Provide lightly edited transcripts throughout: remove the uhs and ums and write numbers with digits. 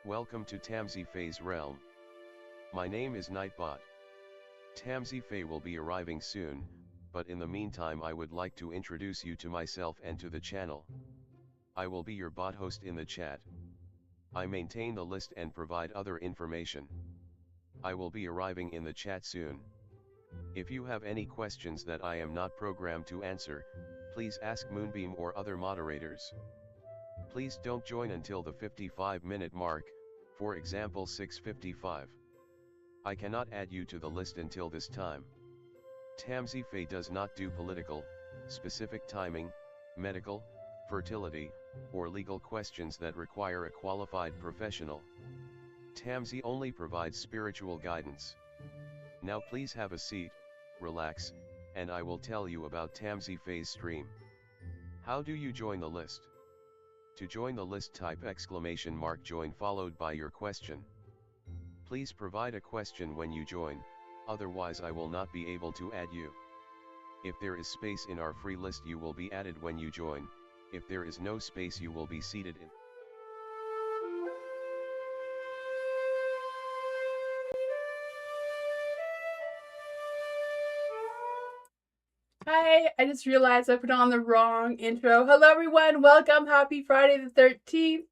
Welcome to Tamsyfae's realm. My name is Nightbot. Tamsyfae will be arriving soon, but in the meantime I would like to introduce you to myself and to the channel. I will be your bot host in the chat. I maintain the list and provide other information. I will be arriving in the chat soon. If you have any questions that I am not programmed to answer, please ask Moonbeam or other moderators. Please don't join until the 55-minute mark, for example 6:55. I cannot add you to the list until this time. Tamsyfae does not do political, specific timing, medical, fertility, or legal questions that require a qualified professional. Tamsy only provides spiritual guidance. Now please have a seat, relax, and I will tell you about Tamsyfae's stream. How do you join the list? To join the list, type !join followed by your question. Please provide a question when you join, otherwise I will not be able to add you. If there is space in our free list you will be added when you join, if there is no space you will be seated in. Hi, I just realized I put on the wrong intro. Hello everyone, welcome, happy Friday the 13th.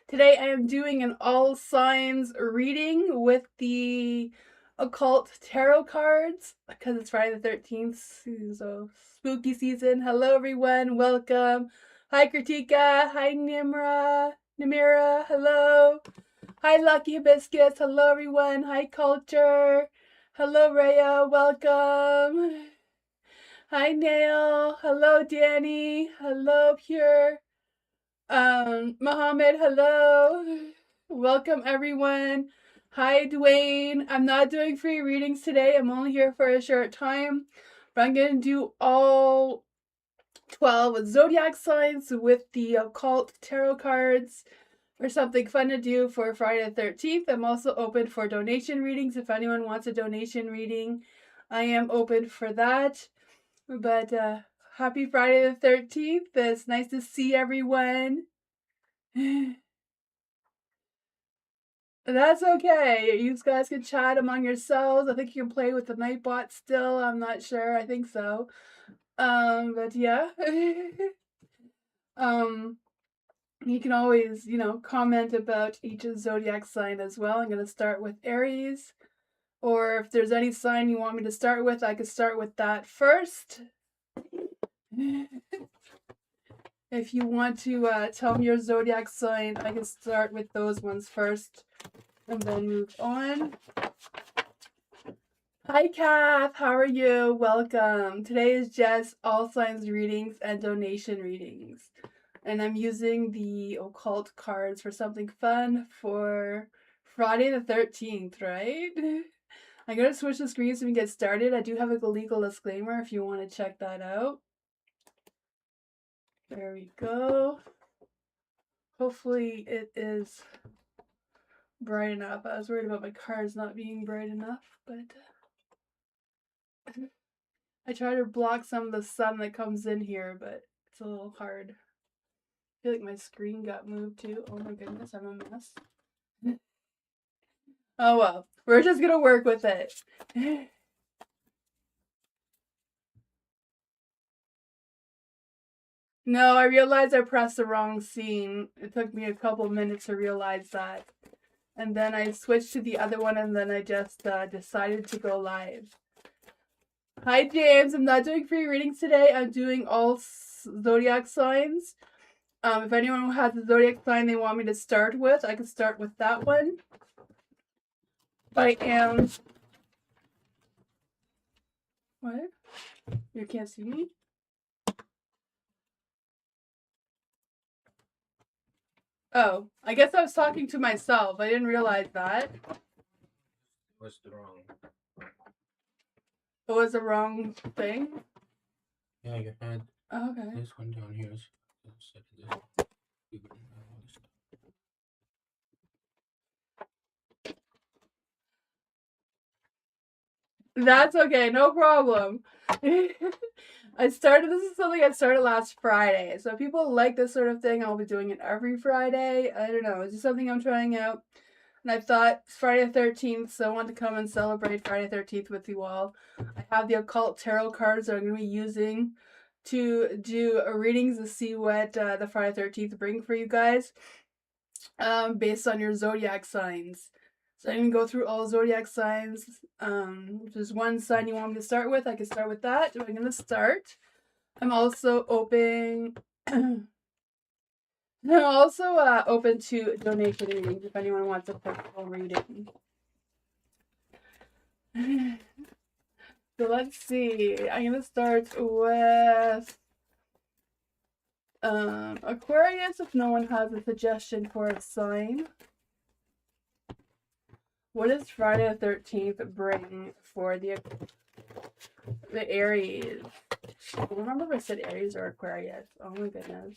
Today I am doing an all signs reading with the occult tarot cards because it's Friday the 13th, so spooky season. Hello everyone, welcome. Hi Kritika, hi Namira, hello. Hi Lucky Biscuits, hello everyone. Hi Culture, hello Rhea, welcome. Hi Nail, hello Danny, hello Pure, Mohammed, hello, welcome everyone. Hi Dwayne, I'm not doing free readings today, I'm only here for a short time, but I'm going to do all 12 zodiac signs with the occult tarot cards or something fun to do for Friday the 13th. I'm also open for donation readings. If anyone wants a donation reading, I am open for that. But happy Friday the 13th. It's nice to see everyone. That's okay. You guys can chat among yourselves. I think you can play with the Nightbot still. I'm not sure. I think so. But yeah. You can always, comment about each zodiac sign as well. I'm going to start with Aries. Or if there's any sign you want me to start with, I could start with that first. If you want to tell me your zodiac sign, I can start with those ones first and then move on. Hi Kath, how are you? Welcome. Today is just all signs readings and donation readings. And I'm using the occult cards for something fun for Friday the 13th, right? I'm going to switch the screen so we can get started. I do have a legal disclaimer if you want to check that out. There we go. Hopefully it is bright enough. I was worried about my cards not being bright enough, but I try to block some of the sun that comes in here, but it's a little hard. I feel like my screen got moved too. Oh my goodness, I'm a mess. Oh well, we're just gonna work with it. No, I realized I pressed the wrong scene. It took me a couple minutes to realize that. And then I switched to the other one and then I just decided to go live. Hi James, I'm not doing free readings today. I'm doing all zodiac signs. If anyone has a zodiac sign they want me to start with, I can start with that one. I am... What? You can't see me? Oh, I guess I was talking to myself. I didn't realize that. Was the wrong. It was the wrong thing? Yeah, you had okay. this one down here. That's okay, no problem. This is something I started last Friday. So if people like this sort of thing, I'll be doing it every Friday. I don't know. It's just something I'm trying out. And I thought it's Friday the 13th, so I want to come and celebrate Friday the 13th with you all. I have the occult tarot cards that I'm going to be using to do readings to see what the Friday the 13th bring for you guys, based on your zodiac signs. So I'm going to go through all zodiac signs. If there's one sign you want me to start with, I can start with that. I'm going to start. I'm also open. I'm also open to donation readings if anyone wants a personal reading. So let's see. I'm going to start with Aquarius if no one has a suggestion for a sign. What does Friday the 13th bring for the Aries? I don't remember if I said Aries or Aquarius. Oh my goodness.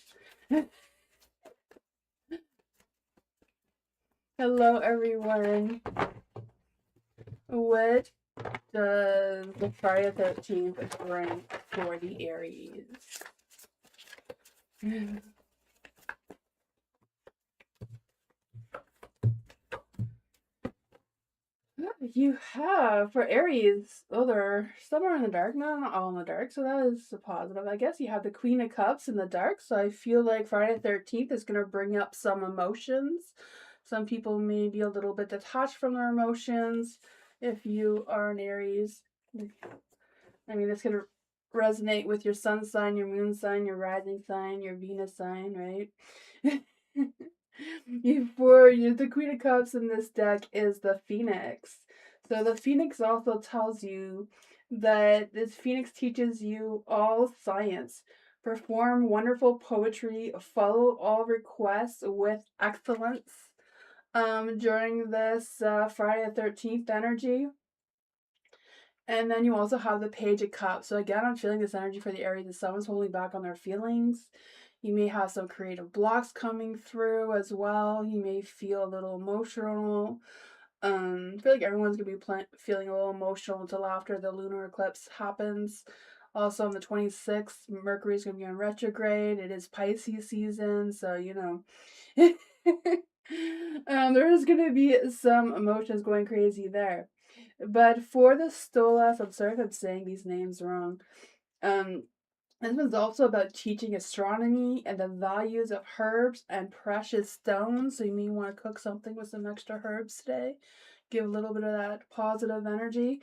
Hello everyone. What does the Friday the 13th bring for the Aries? You have, for Aries, they're somewhere in the dark. No, not all in the dark, so that is a positive. I guess you have the Queen of Cups in the dark, so I feel like Friday the 13th is going to bring up some emotions. Some people may be a little bit detached from their emotions if you are an Aries. I mean, this can resonate with your sun sign, your moon sign, your rising sign, your Venus sign, right? The Queen of Cups in this deck is the Phoenix. So the Phoenix also tells you that this Phoenix teaches you all science, perform wonderful poetry, follow all requests with excellence. During this Friday the 13th energy. And then you also have the Page of Cups. So again, I'm feeling this energy for the Aries. The someone's holding back on their feelings. You may have some creative blocks coming through as well. You may feel a little emotional. I feel like everyone's going to be feeling a little emotional until after the lunar eclipse happens. Also on the 26th, Mercury's going to be on retrograde. It is Pisces season, so you know. There is going to be some emotions going crazy there. But for the Stolas, I'm sorry if I'm saying these names wrong. This was also about teaching astronomy and the values of herbs and precious stones. So you may want to cook something with some extra herbs today. Give a little bit of that positive energy.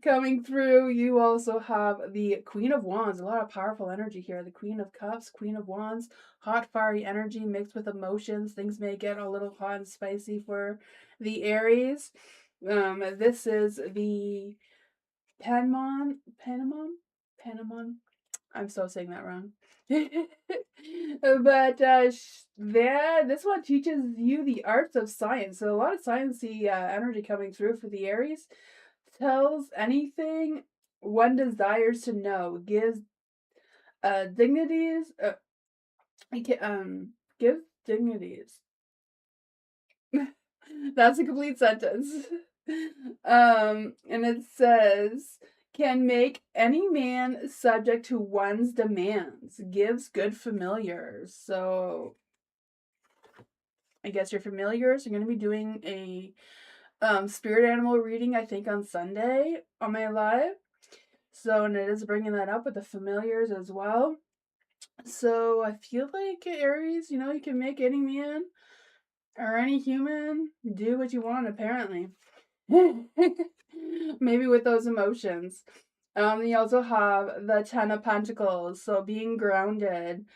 Coming through, you also have the Queen of Wands. A lot of powerful energy here. The Queen of Cups, Queen of Wands, hot, fiery energy mixed with emotions. Things may get a little hot and spicy for the Aries. This is the Panamon. I'm so saying that wrong. But this one teaches you the arts of science. So a lot of sciencey energy coming through for the Aries. Tells anything one desires to know. Gives dignities. Gives dignities. That's a complete sentence. And it says, can make any man subject to one's demands. Gives good familiars. So I guess your familiars are going to be doing a spirit animal reading, I think, on Sunday on my live. So, and it is bringing that up with the familiars as well. So I feel like Aries, you can make any man or any human do what you want, apparently. Maybe with those emotions. You also have the Ten of Pentacles, so being grounded.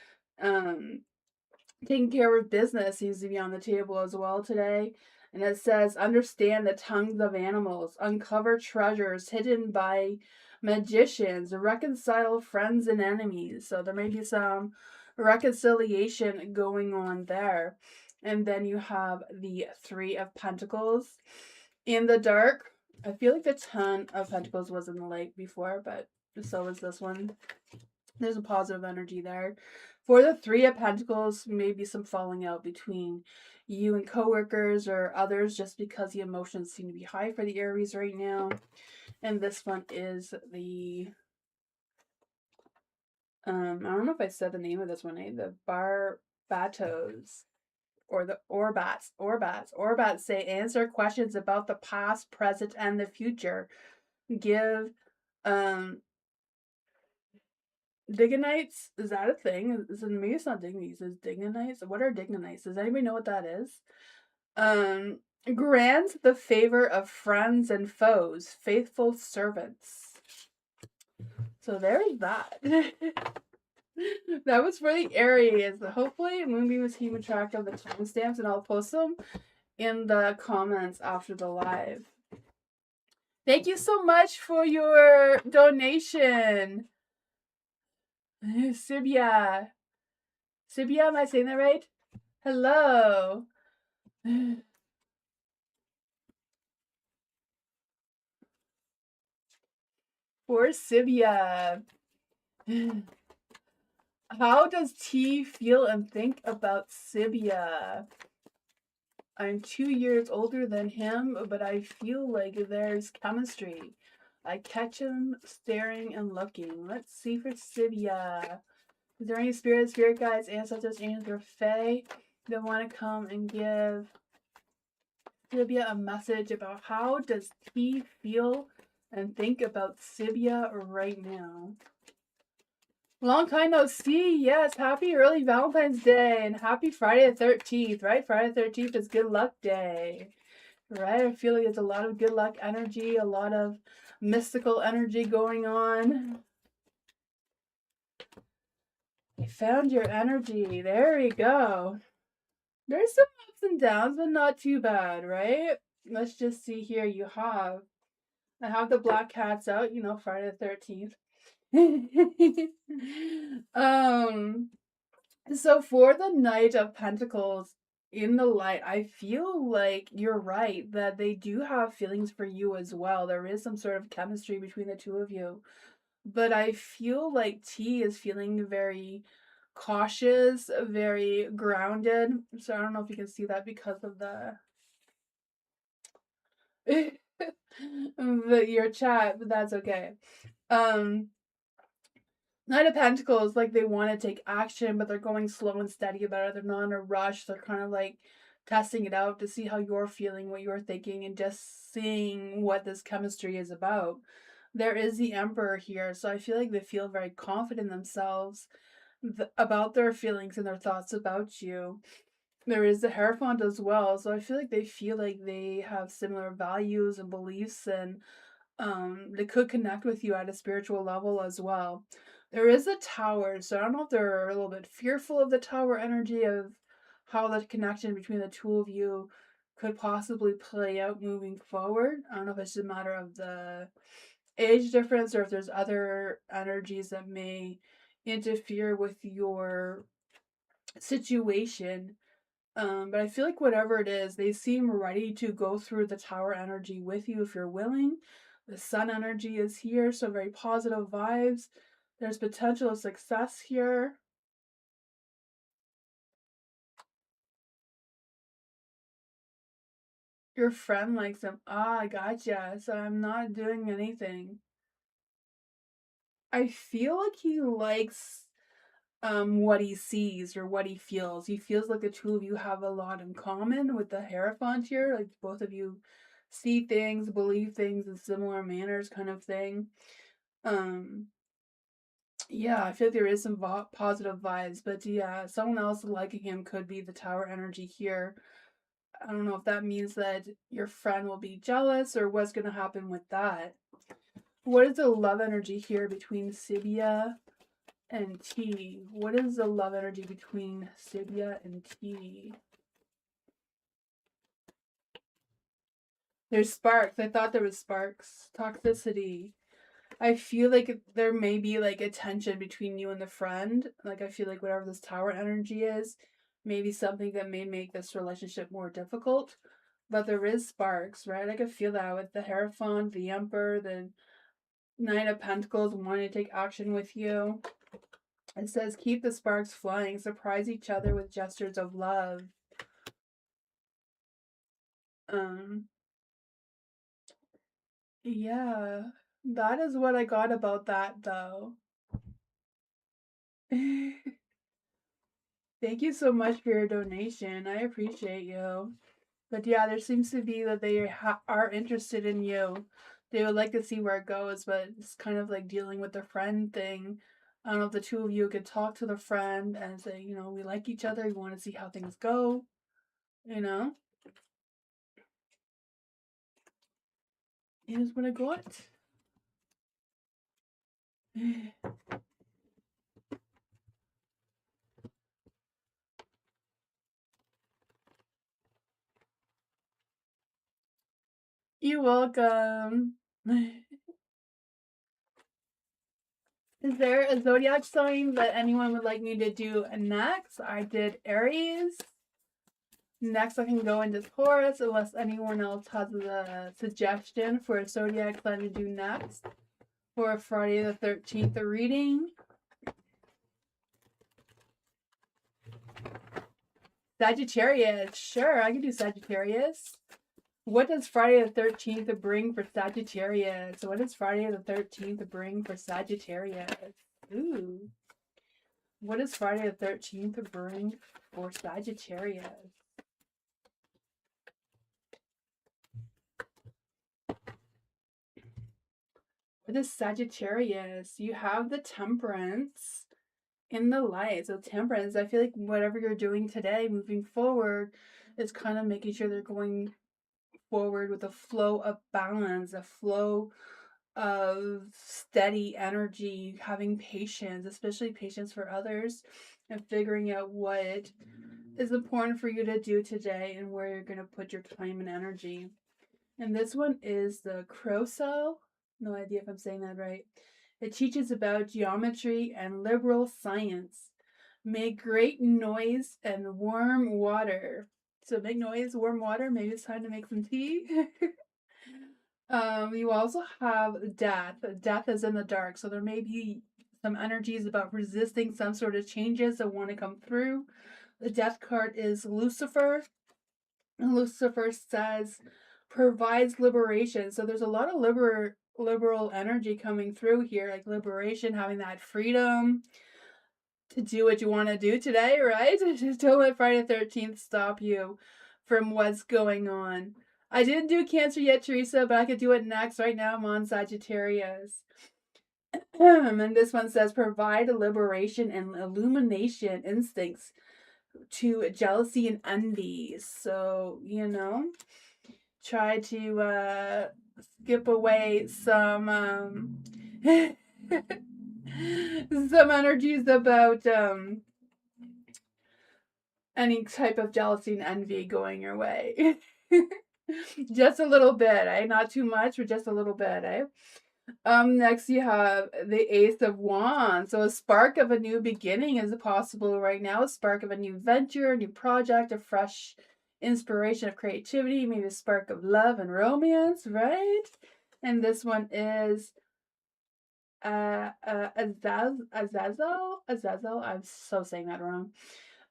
Taking care of business seems to be on the table as well today. And it says, understand the tongues of animals, uncover treasures hidden by magicians, reconcile friends and enemies. So there may be some reconciliation going on there. And then you have the Three of Pentacles in the dark. I feel like the Ten of Pentacles was in the light before, but so is this one. There's a positive energy there. For the Three of Pentacles, maybe some falling out between you and coworkers or others just because the emotions seem to be high for the Aries right now. And this one is the I don't know if I said the name of this one, the Barbatos. Or the Orbats. Orbats say answer questions about the past, present, and the future. Give Diganites, is that a thing? Maybe it's not Dignities, it's Diganites. What are Diganites? Does anybody know what that is? Grant the favor of friends and foes, faithful servants. So there's that. That was for the Aries. Hopefully Moonbeam was keeping track of the timestamps, and I'll post them in the comments after the live. Thank you so much for your donation. Sibia. Sibia, am I saying that right? Hello. For Sibia. How does T feel and think about Sibia? I'm 2 years older than him, but I feel like there's chemistry. I catch him staring and looking. Let's see for Sibia. Is there any spirit guides, ancestors, angels, or fae that want to come and give Sibia a message about how does he feel and think about Sibia right now? Long time no see. Yes, happy early Valentine's Day and happy Friday the 13th, right? Friday the 13th is good luck day, right? I feel like there's a lot of good luck energy, a lot of mystical energy going on. I found your energy. There we go. There's some ups and downs, but not too bad, right? Let's just see here. I have the black cats out, Friday the 13th. So for the Knight of Pentacles in the light, I feel like you're right that they do have feelings for you as well. There is some sort of chemistry between the two of you. But I feel like T is feeling very cautious, very grounded. So I don't know if you can see that because of the your chat, but that's okay. Knight of Pentacles, like they want to take action, but they're going slow and steady about it. They're not in a rush. They're kind of like testing it out to see how you're feeling, what you're thinking, and just seeing what this chemistry is about. There is the Emperor here, so I feel like they feel very confident in themselves about their feelings and their thoughts about you. There is the Hierophant as well, so I feel like they have similar values and beliefs, and they could connect with you at a spiritual level as well. There is a Tower, so I don't know if they're a little bit fearful of the Tower energy, of how the connection between the two of you could possibly play out moving forward. I don't know if it's just a matter of the age difference or if there's other energies that may interfere with your situation. But I feel like whatever it is, they seem ready to go through the Tower energy with you if you're willing. The Sun energy is here, so very positive vibes. There's potential of success here. Your friend likes him. Ah, I gotcha. So I'm not doing anything. I feel like he likes what he sees or what he feels. He feels like the two of you have a lot in common with the Hierophant here. Like both of you see things, believe things in similar manners, kind of thing. Yeah, I feel like there is some positive vibes, but yeah, someone else liking him could be the Tower energy here. I don't know if that means that your friend will be jealous or what's going to happen with that. What is the love energy here between Sibia and T? What is the love energy between Sibia and T? There's sparks. I thought there was sparks. Toxicity. I feel like there may be like a tension between you and the friend. Like I feel like whatever this Tower energy is, maybe something that may make this relationship more difficult. But there is sparks, right? I could feel that with the Hierophant, the Emperor, the Knight of Pentacles wanting to take action with you. It says keep the sparks flying, surprise each other with gestures of love. Um yeah, that is what I got about that though. Thank you so much for your donation. I appreciate you. But yeah, there seems to be that they are interested in you. They would like to see where it goes, but it's kind of like dealing with the friend thing. I don't know if the two of you could talk to the friend and say, you know, we like each other. We want to see how things go. You know, here's what I got. You're welcome. Is there a zodiac sign that anyone would like me to do next? I did Aries. Next, I can go into Taurus, unless anyone else has a suggestion for a zodiac sign to do next for Friday the 13th reading. Sagittarius. Sure, I can do Sagittarius. What does Friday the 13th bring for Sagittarius? What does Friday the 13th bring for Sagittarius? Ooh. What does Friday the 13th bring for Sagittarius? What is Sagittarius? You have the Temperance in the light. So Temperance, I feel like whatever you're doing today, moving forward, is kind of making sure they're going forward with a flow of balance, a flow of steady energy, having patience, especially patience for others, and figuring out what is important for you to do today and where you're going to put your time and energy. And this one is the Crow Cell. No idea if I'm saying that right. It teaches about geometry and liberal science. Make great noise and warm water. So make noise, warm water. Maybe it's time to make some tea. You also have death. Death is in the dark. So there may be some energies about resisting some sort of changes that want to come through. The death card is Lucifer. And Lucifer says provides liberation. So there's a lot of liberal energy coming through here, like liberation, having that freedom to do what you want to do today, right? Don't let Friday the 13th stop you from what's going on. I didn't do Cancer yet, Teresa, but I could do it next. Right now, I'm on Sagittarius. And this one says provide liberation and illumination instincts to jealousy and envy. So, you know, try to skip away some some energies about any type of jealousy and envy going your way. Just a little bit, eh? Not too much, but just a little bit, eh? Next you have the Ace of Wands. So a spark of a new beginning is possible right now. A spark of a new venture, a new project, a fresh inspiration of creativity, maybe a spark of love and romance, right? And this one is Azazel. I'm so saying that wrong.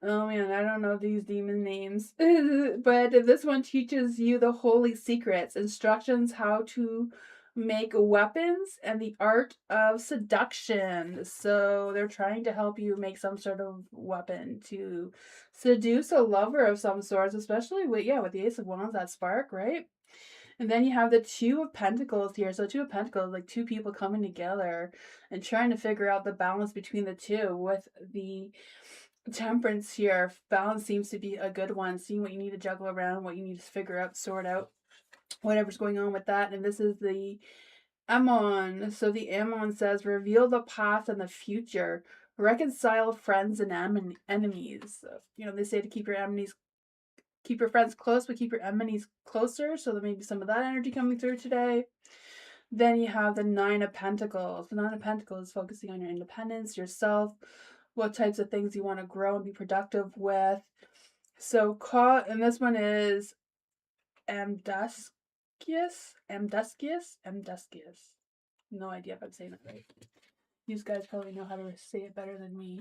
Oh man, I don't know these demon names. But this one teaches you the holy secrets, instructions how to make weapons, and the art of seduction. So they're trying to help you make some sort of weapon to seduce a lover of some sorts, especially with the Ace of Wands, that spark, right? And then you have the Two of Pentacles here. So Two of Pentacles, like two people coming together and trying to figure out the balance between the two. With the Temperance here, balance seems to be a good one. Seeing what you need to juggle around, what you need to figure out, sort out, whatever's going on with that. And this is the Ammon. So the Ammon says, reveal the past and the future. Reconcile friends and enemies. So, you know, they say to keep your friends close, but keep your enemies closer. So there may be some of that energy coming through today. Then you have the Nine of Pentacles. The Nine of Pentacles is focusing on your independence, yourself, what types of things you want to grow and be productive with. So, and this one is Amduskius. No idea if I'm saying that right. You guys probably know how to say it better than me.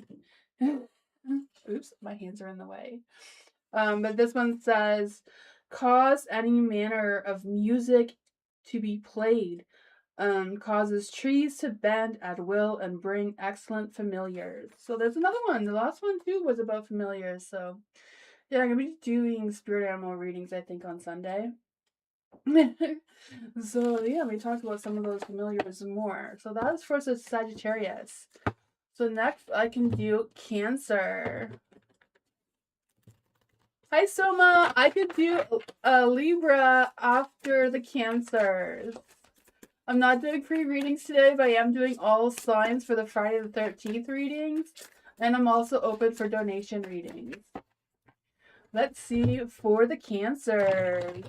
Oops, my hands are in the way. But this one says, cause any manner of music to be played. Causes trees to bend at will and bring excellent familiars. So there's another one. The last one too was about familiars. So yeah, I'm gonna be doing spirit animal readings, I think, on Sunday. So yeah, we talked about some of those familiars more. So that is for Sagittarius. So next I can do Cancer. Hi Soma, I could do a Libra after the Cancers. I'm not doing free readings today, but I am doing all signs for the Friday the 13th readings. And I'm also open for donation readings. Let's see for the Cancers.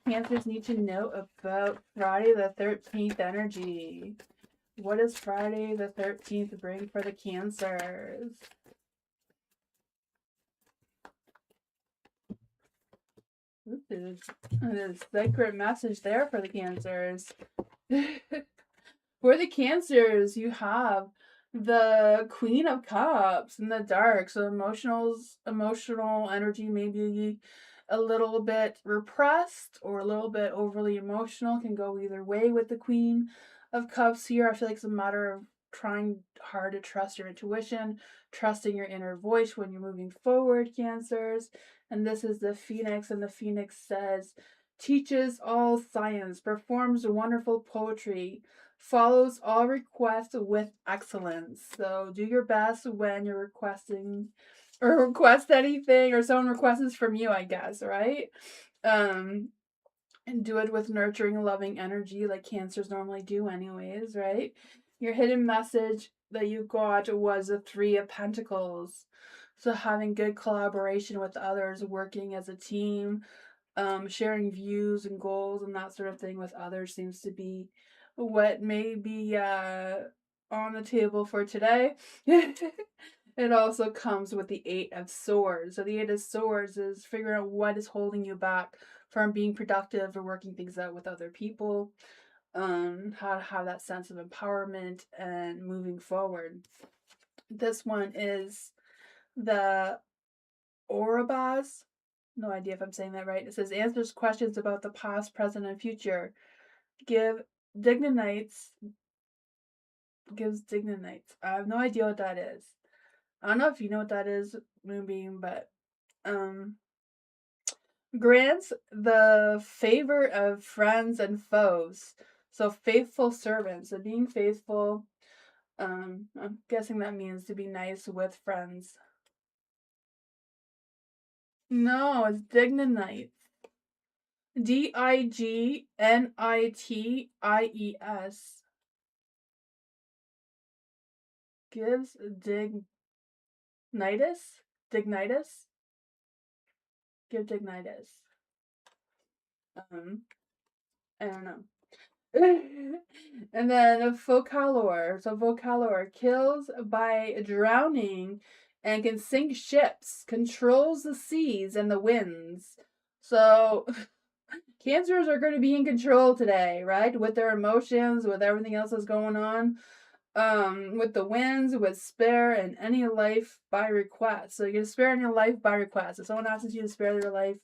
Cancers need to know about Friday the 13th energy. What does Friday the 13th bring for the Cancers? There's a sacred message there for the Cancers. For the Cancers, you have the Queen of Cups in the dark. So emotional energy may be a little bit repressed or a little bit overly emotional. Can go either way with the Queen of Cups here. I feel like it's a matter of trying hard to trust your intuition, trusting your inner voice when you're moving forward, Cancers. And this is the Phoenix, and the Phoenix says, teaches all science, performs wonderful poetry, follows all requests with excellence. So do your best when you're requesting or request anything or someone requests from you, I guess, right? And do it with nurturing, loving energy like Cancers normally do anyways, right? Your hidden message that you got was the Three of Pentacles. So having good collaboration with others, working as a team, sharing views and goals and that sort of thing with others seems to be what may be on the table for today. It also comes with the Eight of Swords. So the Eight of Swords is figuring out what is holding you back from being productive or working things out with other people. How to have that sense of empowerment and moving forward. This one is the Orabaz. No idea if I'm saying that right. It says answers questions about the past, present, and future. Gives Dignanites. I have no idea what that is. I don't know if you know what that is, Moonbeam, but grants the favor of friends and foes. So faithful servants. So being faithful. I'm guessing that means to be nice with friends. No, it's Dignanites. Dignities. Gives Dignitis? Dignitis? Give Dignitis. I don't know. And then Vocalor. So Vocalor kills by drowning and can sink ships, controls the seas and the winds. So Cancers are going to be in control today, right? With their emotions, with everything else that's going on. With the winds, with spare and any life by request. So you can spare any life by request. If someone asks you to spare their life,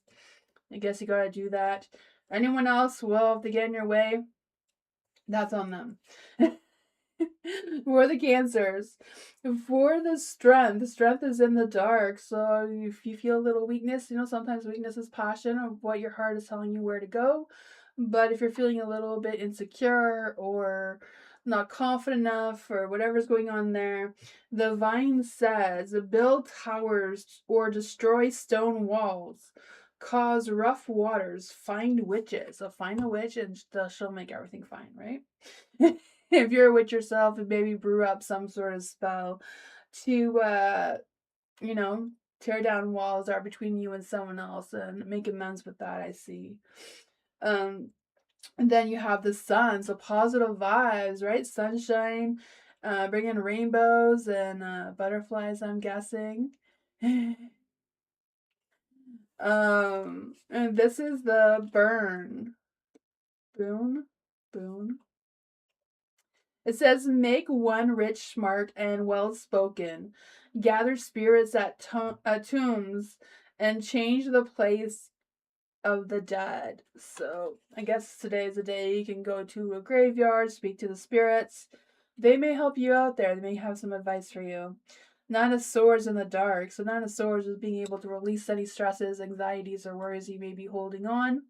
I guess you gotta do that. Anyone else, well, if they get in your way, that's on them. For the Cancers. For the strength is in the dark. So if you feel a little weakness, sometimes weakness is passion of what your heart is telling you where to go. But if you're feeling a little bit insecure or not confident enough or whatever's going on there, the vine says, build towers or destroy stone walls. Cause rough waters, find witches. So find a witch and she'll make everything fine, right? If you're a witch yourself, and maybe brew up some sort of spell to, tear down walls that are between you and someone else and make amends with that, I see. And then you have the sun, so positive vibes, right? Sunshine, bringing rainbows and butterflies, I'm guessing. And this is the burn. Boon. It says, make one rich, smart, and well-spoken. Gather spirits at tombs and change the place of the dead. So I guess today is a day you can go to a graveyard, speak to the spirits. They may help you out there. They may have some advice for you. Nine of Swords in the dark. So Nine of Swords is being able to release any stresses, anxieties, or worries you may be holding on.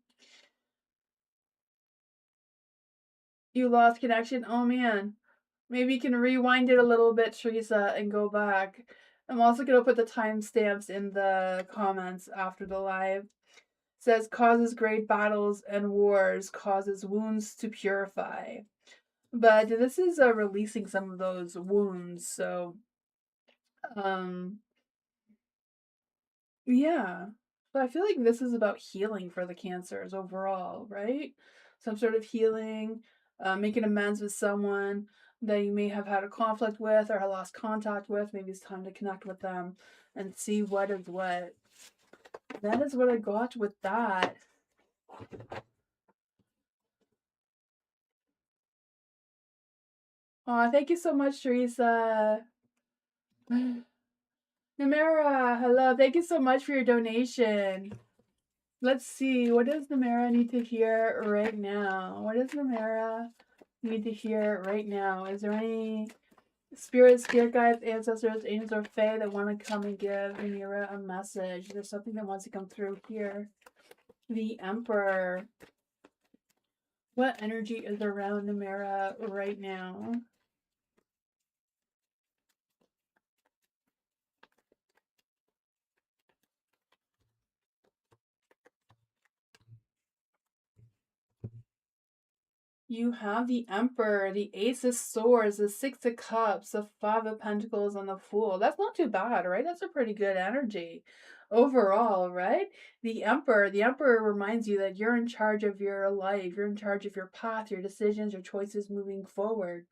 You lost connection? Oh man. Maybe you can rewind it a little bit, Teresa, and go back. I'm also going to put the timestamps in the comments after the live. It says causes great battles and wars, causes wounds to purify. But this is releasing some of those wounds, so yeah. But I feel like this is about healing for the Cancers overall, right? Some sort of healing, making amends with someone that you may have had a conflict with or have lost contact with. Maybe it's time to connect with them and see what is what. That is what I got with that. Aw, thank you so much, Teresa. Namara, hello. Thank you so much for your donation. Let's see. What does Namara need to hear right now? What does Namara need to hear right now? Is there any spirits, spirit guides, ancestors, angels, or fae that want to come and give Namara a message? There's something that wants to come through here. The Emperor. What energy is around Namara right now? You have the Emperor, the Ace of Swords, the Six of Cups, the Five of Pentacles, and the Fool. That's not too bad, right? That's a pretty good energy overall, right? The Emperor reminds you that you're in charge of your life. You're in charge of your path, your decisions, your choices moving forward.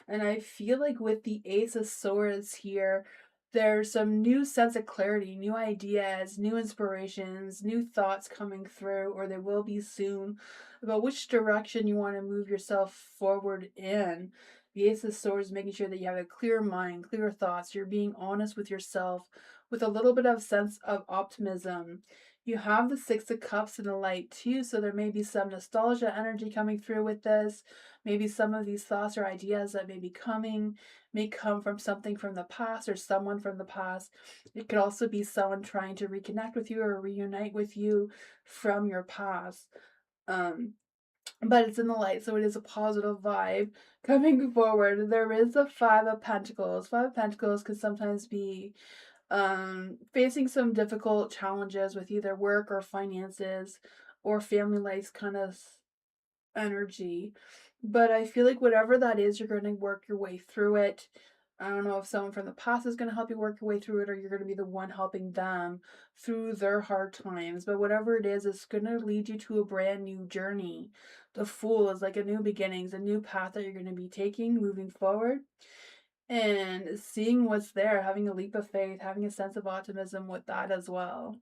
And I feel like with the Ace of Swords here, there's some new sense of clarity, new ideas, new inspirations, new thoughts coming through, or there will be soon, about which direction you want to move yourself forward in. The Ace of Swords making sure that you have a clear mind, clear thoughts, you're being honest with yourself with a little bit of sense of optimism. You have the Six of Cups in the light too, so there may be some nostalgia energy coming through with this. Maybe some of these thoughts or ideas that may be coming may come from something from the past or someone from the past. It could also be someone trying to reconnect with you or reunite with you from your past. But it's in the light, so it is a positive vibe coming forward. There is a Five of Pentacles. Five of Pentacles could sometimes be facing some difficult challenges with either work or finances or family life kind of energy. But I feel like whatever that is, you're going to work your way through it. I don't know if someone from the past is going to help you work your way through it, or you're going to be the one helping them through their hard times. But whatever it is, it's going to lead you to a brand new journey. The Fool is like a new beginnings, a new path that you're going to be taking moving forward. And seeing what's there, having a leap of faith, having a sense of optimism with that as well.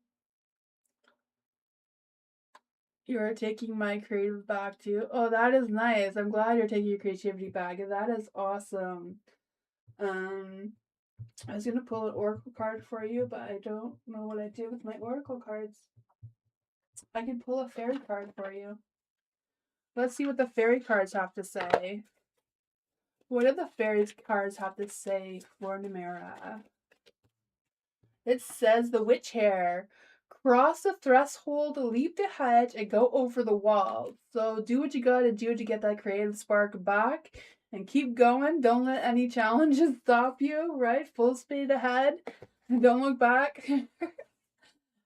You're taking my creative back too. Oh, that is nice. I'm glad you're taking your creativity back. That is awesome. I was gonna pull an oracle card for you, but I don't know what I do with my oracle cards. I can pull a fairy card for you. Let's see what the fairy cards have to say. What do the fairy cards have to say for Numera? It says the witch hair. Cross the threshold, leap the hedge, and go over the wall. So do what you gotta do to get that creative spark back and keep going. Don't let any challenges stop you, right? Full speed ahead. Don't look back.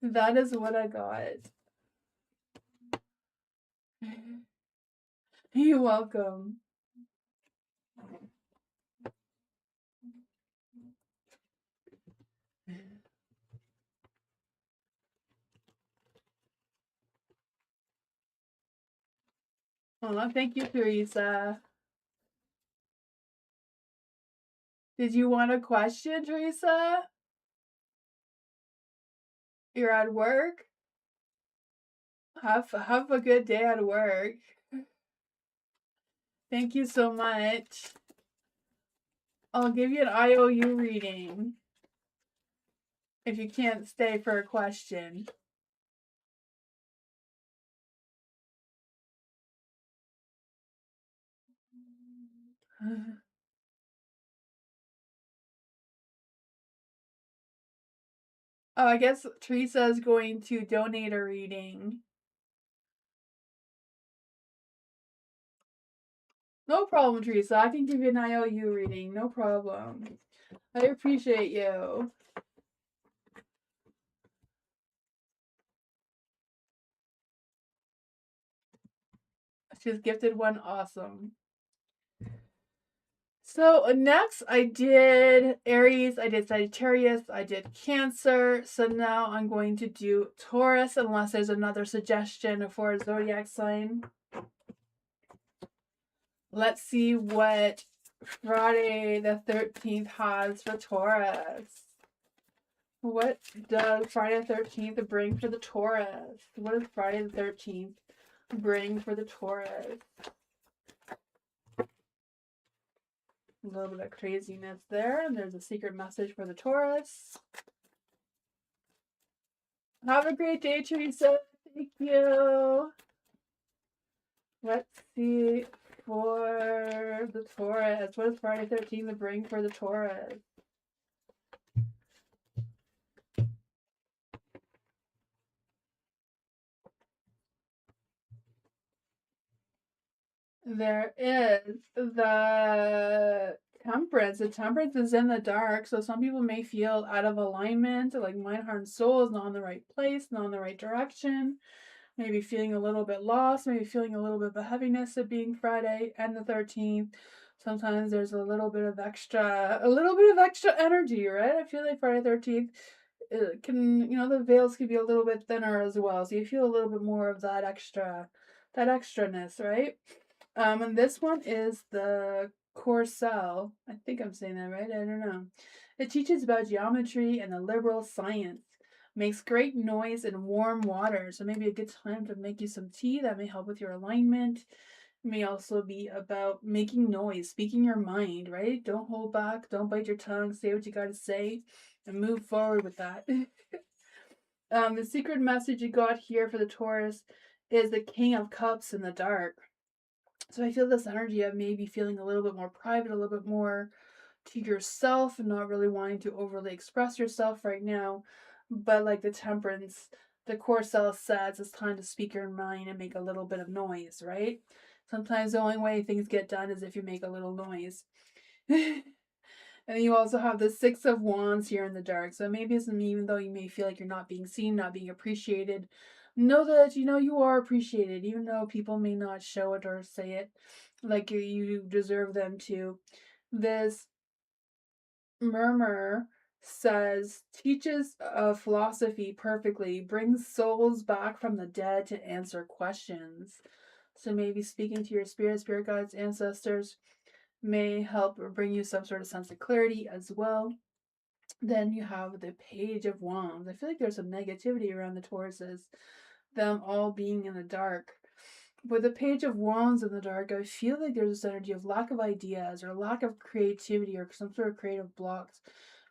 That is what I got. You're welcome. Oh, thank you, Teresa. Did you want a question, Teresa? You're at work? Have a good day at work. Thank you so much. I'll give you an IOU reading if you can't stay for a question. Oh, I guess Teresa is going to donate a reading. No problem, Teresa. I can give you an IOU reading. No problem. I appreciate you. She's gifted one. Awesome. So next I did Aries, I did Sagittarius, I did Cancer. So now I'm going to do Taurus unless there's another suggestion for a zodiac sign. Let's see what Friday the 13th has for Taurus. What does Friday the 13th bring for the Taurus? What does Friday the 13th bring for the Taurus? A little bit of craziness there. And there's a secret message for the Taurus. Have a great day, Teresa. Thank you. Let's see for the Taurus. What does Friday 13 bring for the Taurus? There is the Temperance. The Temperance is in the dark, so some people may feel out of alignment, like mind, heart, and soul is not in the right place, not in the right direction. Maybe feeling a little bit lost, maybe feeling a little bit of a heaviness of being Friday and the 13th. Sometimes there's a little bit of extra energy, right? I feel like Friday 13th it can, the veils can be a little bit thinner as well. So you feel a little bit more of that extraness, right? And this one is the Corcel. I think I'm saying that right. I don't know. It teaches about geometry and the liberal science. Makes great noise in warm water. So maybe a good time to make you some tea that may help with your alignment. It may also be about making noise, speaking your mind, right? Don't hold back. Don't bite your tongue. Say what you got to say and move forward with that. The secret message you got here for the Taurus is the King of Cups in the dark. So I feel this energy of maybe feeling a little bit more private, a little bit more to yourself and not really wanting to overly express yourself right now. But like the Temperance, the core self says it's time to speak your mind and make a little bit of noise, right? Sometimes the only way things get done is if you make a little noise. And you also have the Six of Wands here in the dark. So maybe it's even though you may feel like you're not being seen, not being appreciated, know that you are appreciated, even though people may not show it or say it like you deserve them to. This murmur says teaches a philosophy perfectly, brings souls back from the dead to answer questions. So maybe speaking to your spirit guides, ancestors may help bring you some sort of sense of clarity as well. Then you have the Page of Wands. I feel like there's some negativity around the Tauruses, them all being in the dark. With the Page of Wands in the dark, I feel like there's this energy of lack of ideas or lack of creativity or some sort of creative blocks.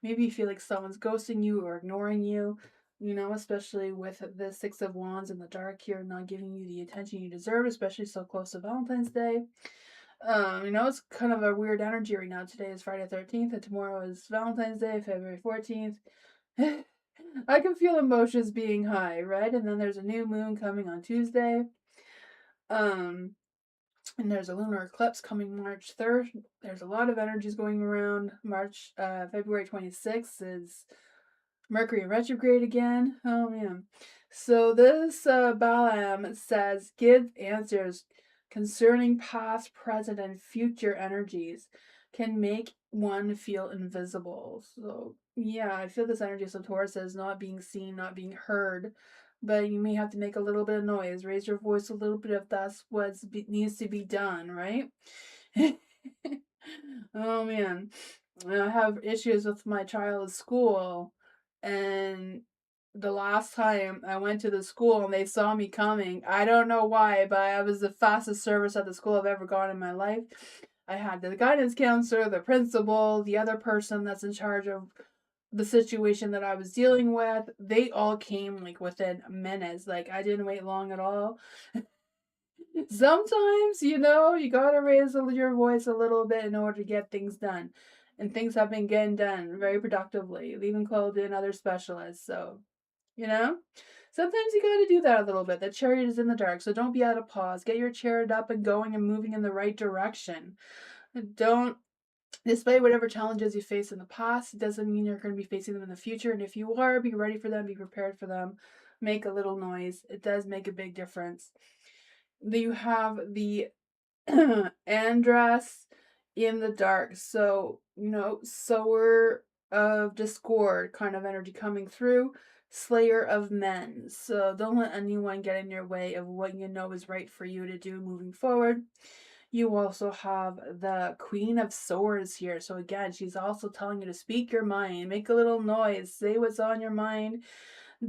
Maybe you feel like someone's ghosting you or ignoring you, especially with the Six of Wands in the dark here, not giving you the attention you deserve, especially so close to Valentine's Day. It's kind of a weird energy right now. Today is Friday 13th, and tomorrow is Valentine's Day, February 14th. I can feel emotions being high, right? And then there's a new moon coming on Tuesday. And there's a lunar eclipse coming March 3rd. There's a lot of energies going around. February 26th is Mercury in retrograde again. Oh man. So this Balaam says, give answers concerning past, present, and future energies can make one feel invisible. So yeah, I feel this energy of Taurus as not being seen, not being heard. But you may have to make a little bit of noise, raise your voice a little bit if that's what needs to be done, right? Oh man, I have issues with my child's school, and the last time I went to the school and they saw me coming, I don't know why, but I was the fastest service at the school I've ever gone in my life. I had the guidance counselor, the principal, the other person that's in charge of the situation that I was dealing with. They all came like within minutes. Like I didn't wait long at all. Sometimes, you know, you gotta raise your voice a little bit in order to get things done. And things have been getting done very productively. We've even called in other specialists. So, you know, sometimes you gotta do that a little bit. The chariot is in the dark, so don't be out of pause. Get your chariot up and going and moving in the right direction. Don't despite whatever challenges you face in the past. It doesn't mean you're going to be facing them in the future. And if you are, be ready for them, be prepared for them. Make a little noise. It does make a big difference. You have the Andras in the dark. So, you know, sower of discord kind of energy coming through. Slayer of men. So don't let anyone get in your way of what you know is right for you to do moving forward. You also have the Queen of Swords here. So again, she's also telling you to speak your mind, make a little noise, say what's on your mind.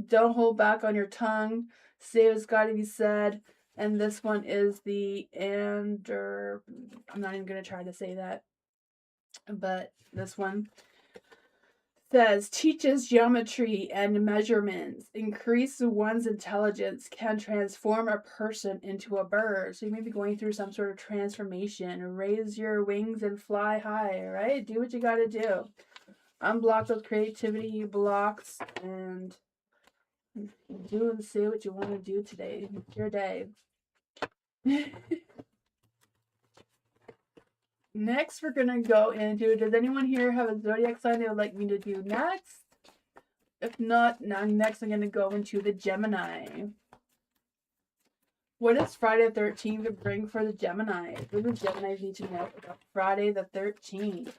Don't hold back on your tongue. Say what's got to be said. And this one is the I'm not even going to try to say that. But this one says teaches geometry and measurements, increase one's intelligence, can transform a person into a bird. So you may be going through some sort of transformation. Raise your wings and fly high, right? Do what you got to do. Unblock those creativity blocks and do and say what you want to do today. It's your day. Next, we're going to go into, does anyone here have a zodiac sign they would like me to do next? If not, now next I'm going to go into the Gemini. What does Friday the 13th bring for the Gemini? What do the Geminis need to know about Friday the 13th?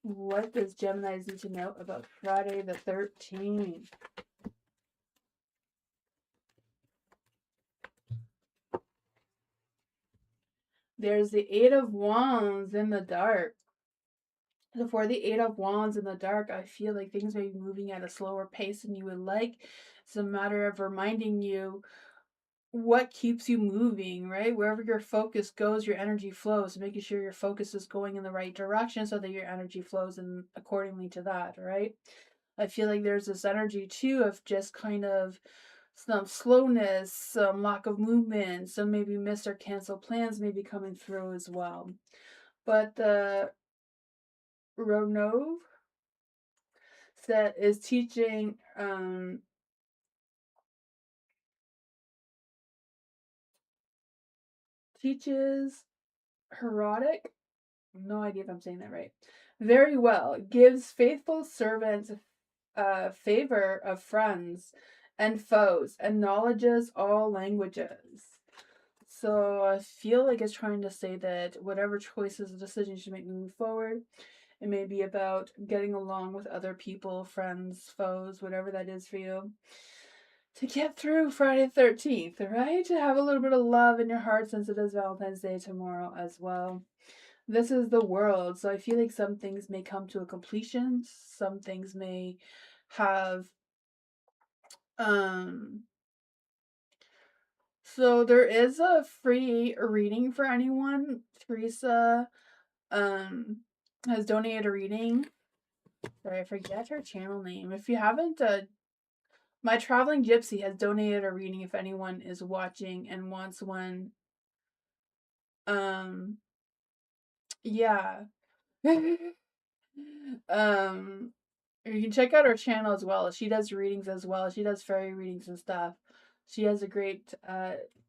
What does Geminis need to know about Friday the 13th? There's the Eight of Wands in the dark. So for the Eight of Wands in the dark, I feel like things may be moving at a slower pace than you would like. It's a matter of reminding you what keeps you moving, right? Wherever your focus goes, your energy flows. Making sure your focus is going in the right direction so that your energy flows in accordingly to that, right? I feel like there's this energy too of just kind of some slowness, some lack of movement, some maybe missed or canceled plans may be coming through as well. But the Ronov set is teaching teaches erotic, no idea if I'm saying that right, very well, gives faithful servants favor of friends and foes, acknowledges all languages. So I feel like it's trying to say that whatever choices or decisions you make moving forward, it may be about getting along with other people, friends, foes, whatever that is for you, to get through Friday the 13th, right? To have a little bit of love in your heart since it is Valentine's Day tomorrow as well. This is the world, so I feel like some things may come to a completion, some things may have so there is a free reading for anyone. Teresa has donated a reading. Sorry, I forget her channel name. If you haven't, my traveling gypsy has donated a reading if anyone is watching and wants one. Yeah. You can check out her channel as well. She does readings as well. She does fairy readings and stuff. She has a great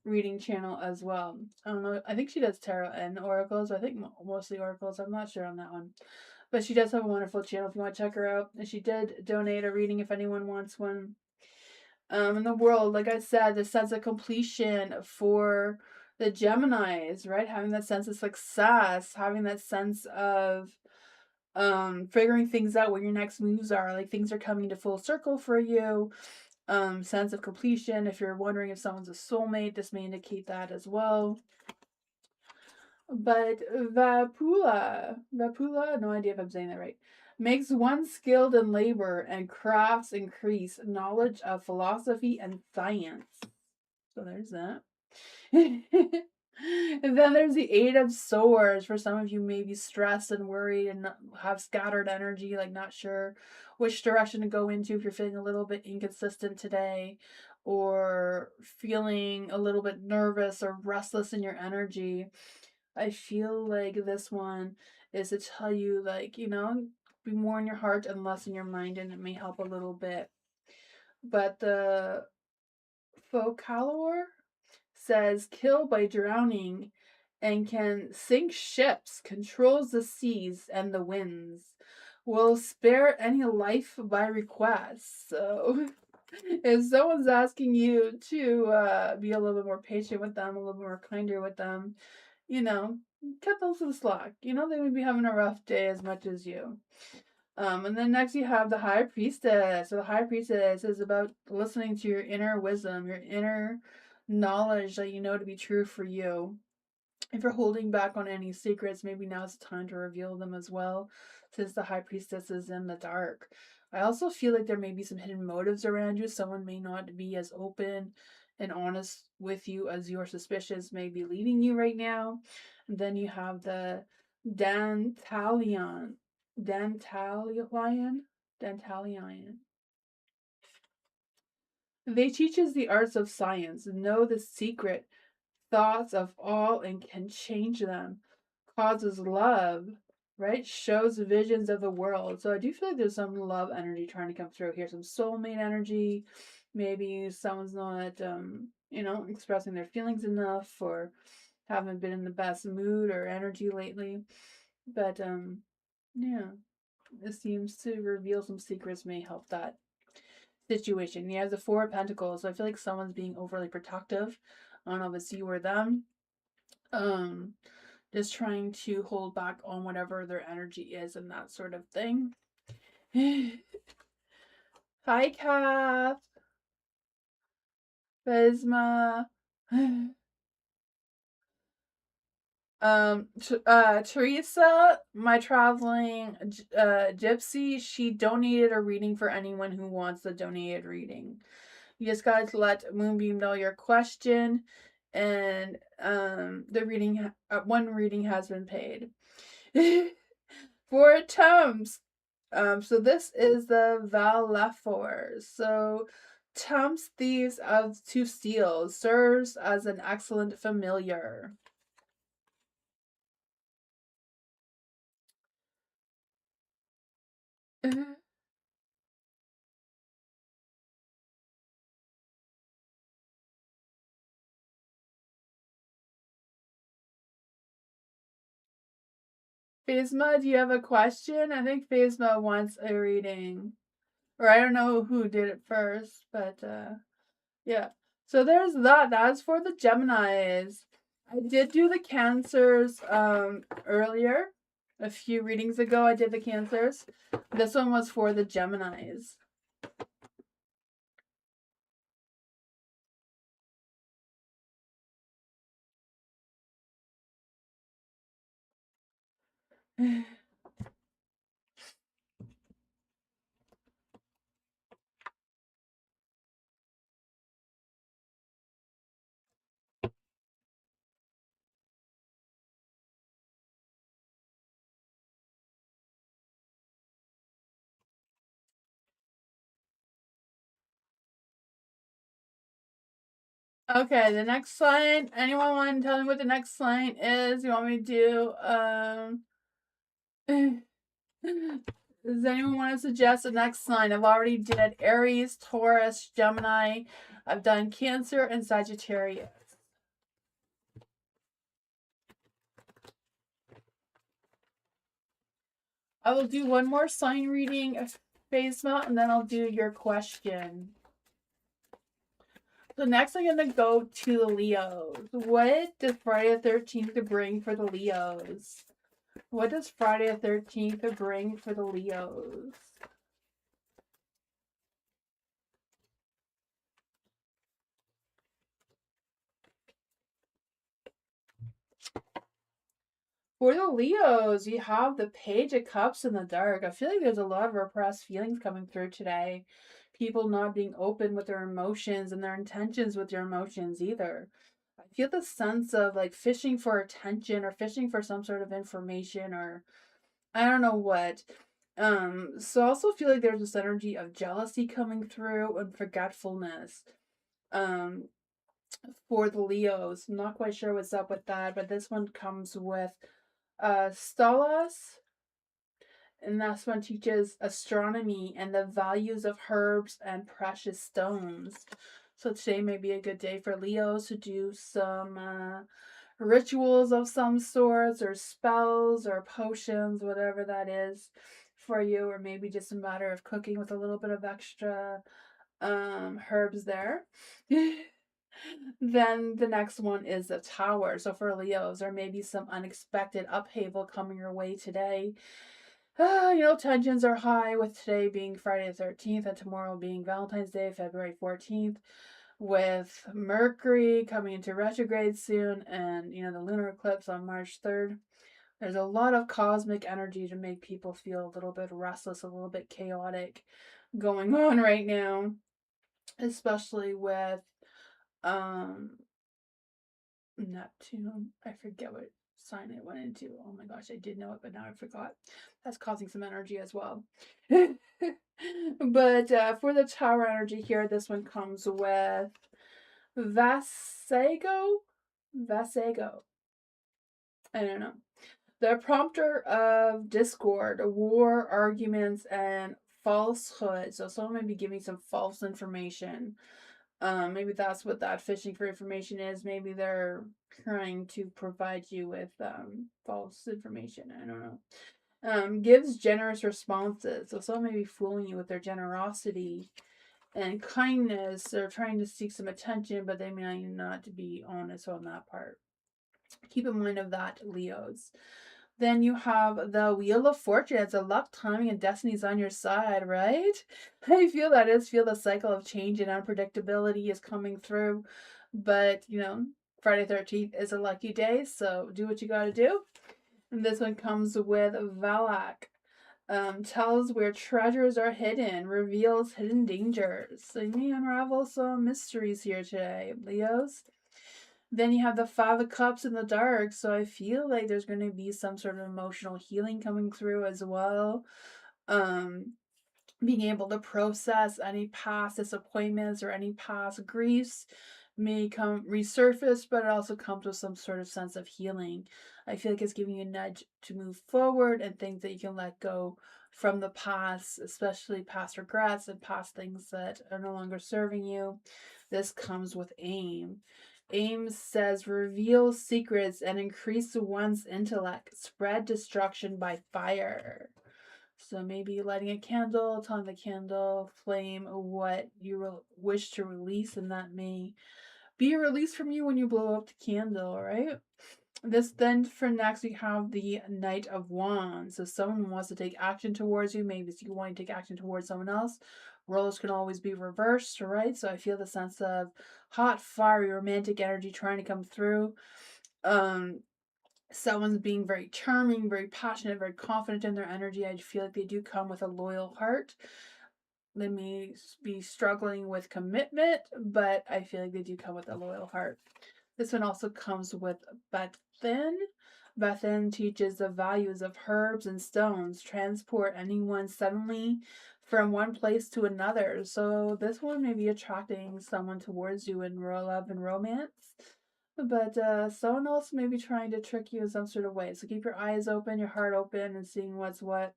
reading channel as well. I don't know. I think she does tarot and oracles. I think mostly oracles. I'm not sure on that one. But she does have a wonderful channel if you want to check her out. And she did donate a reading if anyone wants one. In the world, like I said, the sense of completion for the Geminis, right? Having that sense of success, having that sense of figuring things out, what your next moves are, like things are coming to full circle for you. Sense of completion. If you're wondering if someone's a soulmate, this may indicate that as well. But Vapula, no idea if I'm saying that right, makes one skilled in labor and crafts increase knowledge of philosophy and science. So there's that. And then there's the Eight of Swords. For some of you, may be stressed and worried and have scattered energy, like not sure which direction to go into if you're feeling a little bit inconsistent today or feeling a little bit nervous or restless in your energy. I feel like this one is to tell you, like, be more in your heart and less in your mind, and it may help a little bit. But the Focalor says kill by drowning and can sink ships, controls the seas and the winds, will spare any life by request. So if someone's asking you to be a little bit more patient with them, a little bit more kinder with them, cut them some slack. They may be having a rough day as much as you. And then next you have the High Priestess. So the High Priestess is about listening to your inner wisdom, your inner knowledge that you know to be true for you. If you're holding back on any secrets, maybe now's the time to reveal them as well, since the High Priestess is in the dark. I also feel like there may be some hidden motives around you. Someone may not be as open and honest with you as your suspicions may be leading you right now. And then you have the Dantalion. Dantalion? Dantalion. They teach us the arts of science, know the secret thoughts of all and can change them. Causes love, right? Shows visions of the world. So I do feel like there's some love energy trying to come through here. Some soulmate energy. Maybe someone's not, expressing their feelings enough or haven't been in the best mood or energy lately. But, yeah, it seems to reveal some secrets, may help that situation. You have the Four of Pentacles. So I feel like someone's being overly protective. I don't know if it's you or them. Just trying to hold back on whatever their energy is and that sort of thing. Hi, Kath. Bisma. Teresa, my traveling gypsy, she donated a reading for anyone who wants the donated reading. You just got to let Moonbeam know your question, and the reading, one reading has been paid. For Tums, so this is the Valefor. So Tums, Thieves of Two Steels, serves as an excellent familiar. Phasma, do you have a question? I think Phasma wants a reading. Or I don't know who did it first, but yeah. So there's that. That's for the Geminis. I did do the Cancers earlier. A few readings ago I did the Cancers. This one was for the Geminis. Okay, the next sign. Anyone want to tell me what the next sign is? You want me to do does anyone want to suggest the next sign? I've already did Aries, Taurus, Gemini. I've done Cancer and Sagittarius. I will do one more sign reading of Phasma, and then I'll do your question. So next I'm going to go to the Leos. What does Friday the 13th bring for the Leos? What does Friday the 13th bring for the Leos? For the Leos, you have the Page of Cups in the dark. I feel like there's a lot of repressed feelings coming through today. People not being open with their emotions and their intentions with their emotions either. I feel the sense of like fishing for attention or fishing for some sort of information, or I don't know what. So I also feel like there's this energy of jealousy coming through and forgetfulness. Um, for the Leos. I'm not quite sure what's up with that, but this one comes with Stolas, and this one teaches astronomy and the values of herbs and precious stones. So today may be a good day for Leos to do some rituals of some sorts, or spells, or potions, whatever that is for you, or maybe just a matter of cooking with a little bit of extra herbs there. Then the next one is the Tower. So for Leos, there may be some unexpected upheaval coming your way today. Tensions are high, with today being Friday the 13th and tomorrow being Valentine's Day, February 14th, with Mercury coming into retrograde soon, and the lunar eclipse on March 3rd. There's a lot of cosmic energy to make people feel a little bit restless, a little bit chaotic going on right now, especially with Neptune. I forget what sign it went into. Oh my gosh, I did know it, but now I forgot. That's causing some energy as well. But for the Tower energy here, this one comes with Vasago. I don't know. The prompter of discord, war, arguments, and falsehood. So someone may be giving some false information. Maybe that's what that fishing for information is. Maybe they're trying to provide you with false information. I don't know. Gives generous responses. So someone may be fooling you with their generosity and kindness. They're trying to seek some attention, but they may not be honest on that part. Keep in mind of that, Leos. Then you have the Wheel of Fortune. It's a luck, timing, and destiny's on your side, right? I feel that is. Feel the cycle of change and unpredictability is coming through. But, Friday 13th is a lucky day, so do what you gotta do. And this one comes with Valak. Tells where treasures are hidden, reveals hidden dangers. So you may unravel some mysteries here today, Leos. Then you have the Five of Cups in the dark. So I feel like there's going to be some sort of emotional healing coming through as well. Being able to process any past disappointments or any past griefs may come resurface, but it also comes with some sort of sense of healing. I feel like it's giving you a nudge to move forward and things that you can let go from the past, especially past regrets and past things that are no longer serving you. This comes with aim. Ames says, reveal secrets and increase one's intellect. Spread destruction by fire. So maybe lighting a candle, telling the candle flame what you wish to release, and that may be released from you when you blow up the candle, right? Then for next, we have the Knight of Wands. So someone wants to take action towards you. Maybe you want to take action towards someone else. Roles can always be reversed, right? So I feel the sense of hot, fiery, romantic energy trying to come through. Someone's being very charming, very passionate, very confident in their energy. I feel like they do come with a loyal heart. They may be struggling with commitment, but I feel like they do come with a loyal heart. This one also comes with Bethan. Bethan teaches the values of herbs and stones. Transport anyone suddenly from one place to another. So this one may be attracting someone towards you in real love and romance. But someone else may be trying to trick you in some sort of way. So keep your eyes open, your heart open, and seeing what's what.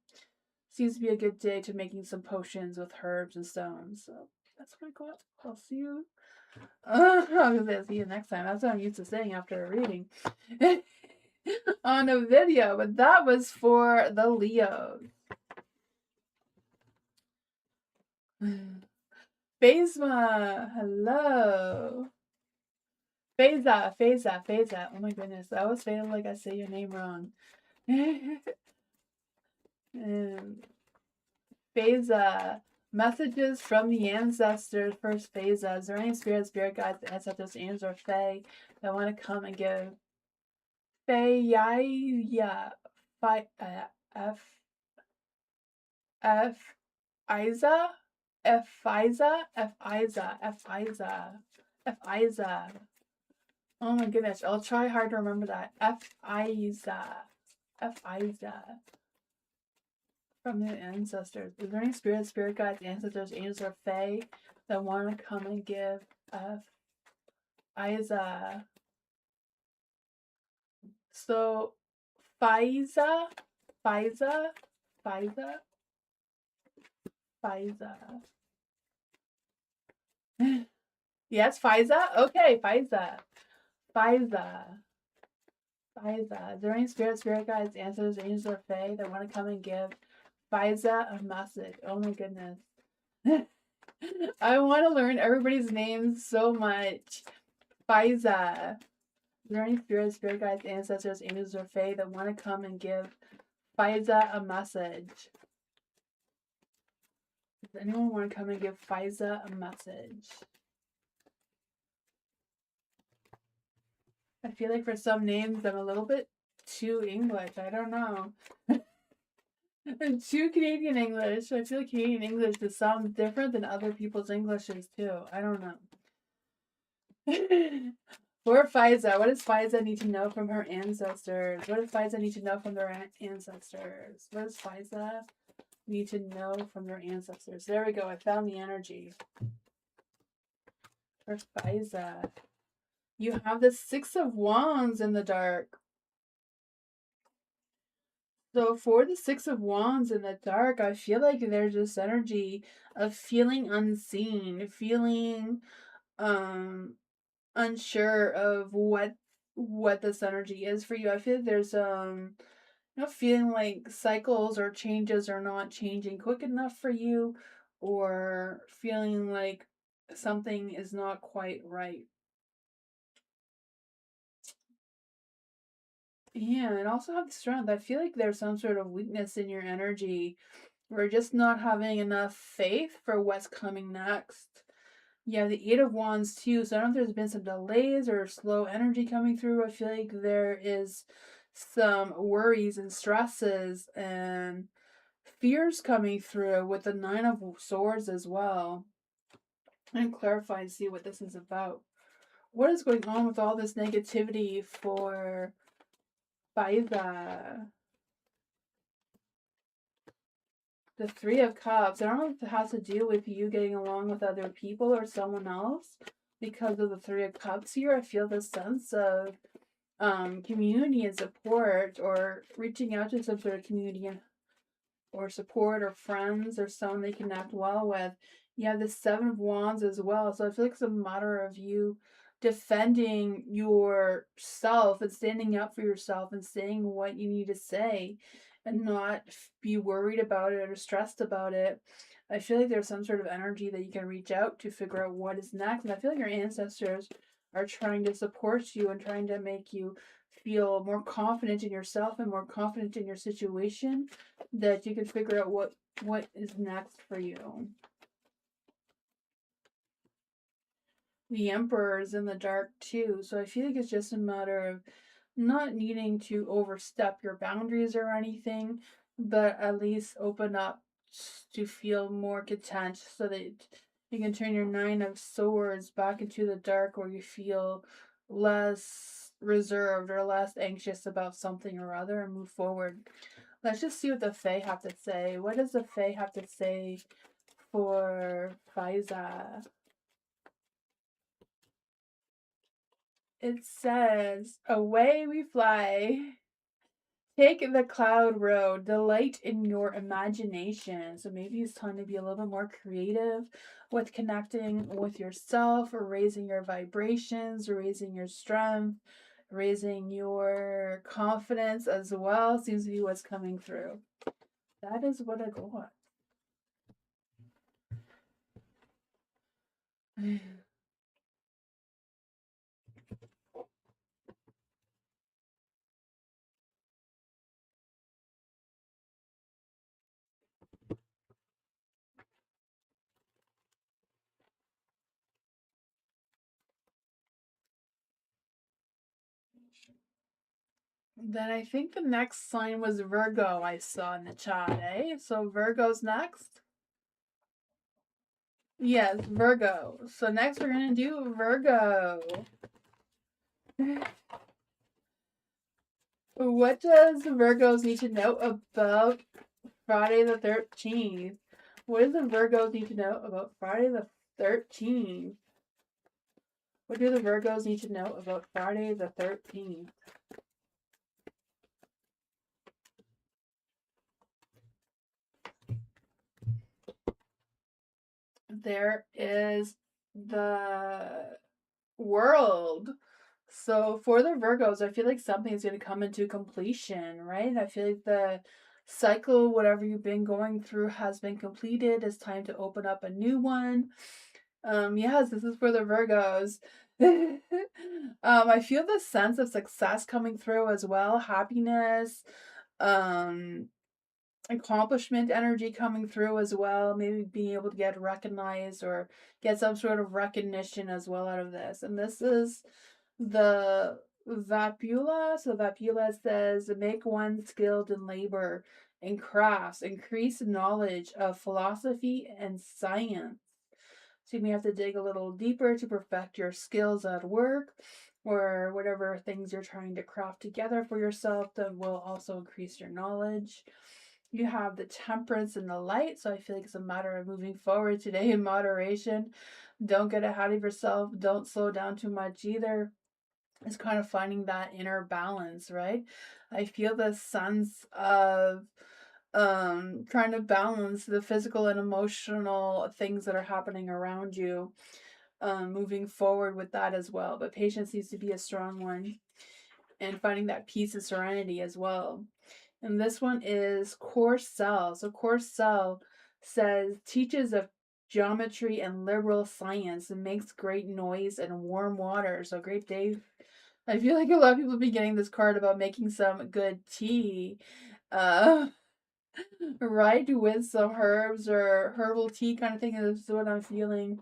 Seems to be a good day to making some potions with herbs and stones. So that's what I got. I'll see you. I'll see you next time. That's what I'm used to saying after a reading on a video. But that was for the Leos. Phasma, hello. Phasa. Oh my goodness, I always feel like I say your name wrong. Phasa, messages from the ancestors. First Phasa, is there any spirit guides, ancestors, angels, or fae that want to come and give Phaya, Iza? F Iza. Oh my goodness. I'll try hard to remember that. F-I-Z-A. F-I-Z-A. From the ancestors. Is there any spirit guides, ancestors, angels, or fae that want to come and give F-I-Z-A? So, Fiza? Fiza? Fiza? Fiza. Yes, Fiza? Okay, Fiza. Fiza. Fiza. Is there any spirit guides, ancestors, angels, or fae that want to come and give Fiza a message? Oh my goodness. I want to learn everybody's names so much. Fiza. Is there any spirit guides, ancestors, angels, or fae that want to come and give Fiza a message? Does anyone want to come and give Fiza a message? I feel like for some names I'm a little bit too English. I don't know. Too Canadian English. I feel like Canadian English just sounds different than other people's Englishes too. I don't know. Poor Fiza. What does Fiza need to know from her ancestors? What does Fiza need to know from their ancestors? What does Fiza need to know from their ancestors? There we go. I found the energy. For Fiza. You have the Six of Wands in the dark. So for the Six of Wands in the dark, I feel like there's this energy of feeling unseen, feeling unsure of what this energy is for you. I feel like there's feeling like cycles or changes are not changing quick enough for you, or feeling like something is not quite right. Yeah, and also have the strength. I feel like there's some sort of weakness in your energy. We're just not having enough faith for what's coming next. Yeah, the Eight of Wands too. So I don't know if there's been some delays or slow energy coming through. I feel like there is some worries and stresses and fears coming through with the Nine of Swords as well. And clarify and see what this is about. What is going on with all this negativity for Fiza? The Three of Cups. I don't know if it has to do with you getting along with other people or someone else. Because of the Three of Cups here, I feel this sense of community and support, or reaching out to some sort of community or support, or friends, or someone they connect well with. You have the Seven of Wands as well. So I feel like it's a matter of you defending yourself and standing up for yourself and saying what you need to say and not be worried about it or stressed about it. I feel like there's some sort of energy that you can reach out to figure out what is next. And I feel like your ancestors are trying to support you and trying to make you feel more confident in yourself and more confident in your situation, that you can figure out what is next for you. The Emperor is in the dark too, so I feel like it's just a matter of not needing to overstep your boundaries or anything, but at least open up to feel more content, so that you can turn your Nine of Swords back into the dark, where you feel less reserved or less anxious about something or other, and move forward. Let's just see what the Fae have to say. What does the Fae have to say for Fiza? It says, away we fly. Take the cloud road. Delight in your imagination. So maybe it's time to be a little bit more creative with connecting with yourself, or raising your vibrations, raising your strength, raising your confidence as well. Seems to be what's coming through. That is what I got. Then I think the next sign was Virgo, I saw in the chat, eh? So Virgo's next? Yes, Virgo. So next we're going to do Virgo. What does Virgos need to know about Friday the 13th? What does the Virgos need to know about Friday the 13th? What do the Virgos need to know about Friday the 13th? There is the World. So for the Virgos, I feel like something's going to come into completion, right? I feel like the cycle, whatever you've been going through, has been completed. It's time to open up a new one. Yes, this is for the Virgos. I feel the sense of success coming through as well, happiness, um, accomplishment energy coming through as well, maybe being able to get recognized or get some sort of recognition as well out of this. And this is the Vapula. So Vapula says, make one skilled in labor and crafts, increase knowledge of philosophy and science. So you may have to dig a little deeper to perfect your skills at work or whatever things you're trying to craft together for yourself that will also increase your knowledge. You have the Temperance and the Light, so I feel like it's a matter of moving forward today in moderation. Don't get ahead of yourself. Don't slow down too much either. It's kind of finding that inner balance, right? I feel the sense of trying to balance the physical and emotional things that are happening around you, moving forward with that as well. But patience needs to be a strong one, and finding that peace and serenity as well. And this one is Core Cell. So Core Cell says teaches of geometry and liberal science and makes great noise and warm water. So great day. I feel like a lot of people have been getting this card about making some good tea. Right, with some herbs or herbal tea kind of thing. This is what I'm feeling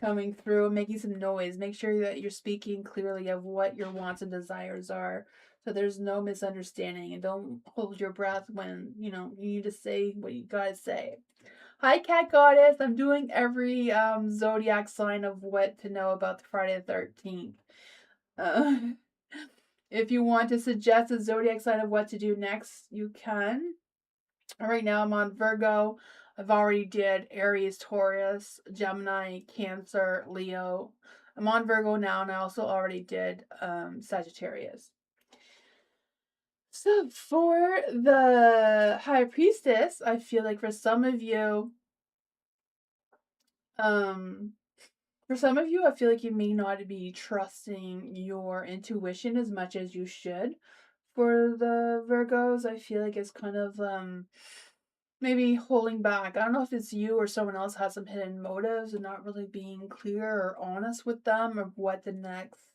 coming through. Making some noise. Make sure that you're speaking clearly of what your wants and desires are, so there's no misunderstanding, and don't hold your breath when you need to say what you gotta say. Hi, Cat Goddess. I'm doing every zodiac sign of what to know about the Friday the 13th. If you want to suggest a zodiac sign of what to do next, you can. Right now I'm on Virgo. I've already did Aries, Taurus, Gemini, Cancer, Leo. I'm on Virgo now, and I also already did Sagittarius. So for the High Priestess, I feel like for some of you, I feel like you may not be trusting your intuition as much as you should. For the Virgos, I feel like it's kind of maybe holding back. I don't know if it's you or someone else has some hidden motives and not really being clear or honest with them of what the next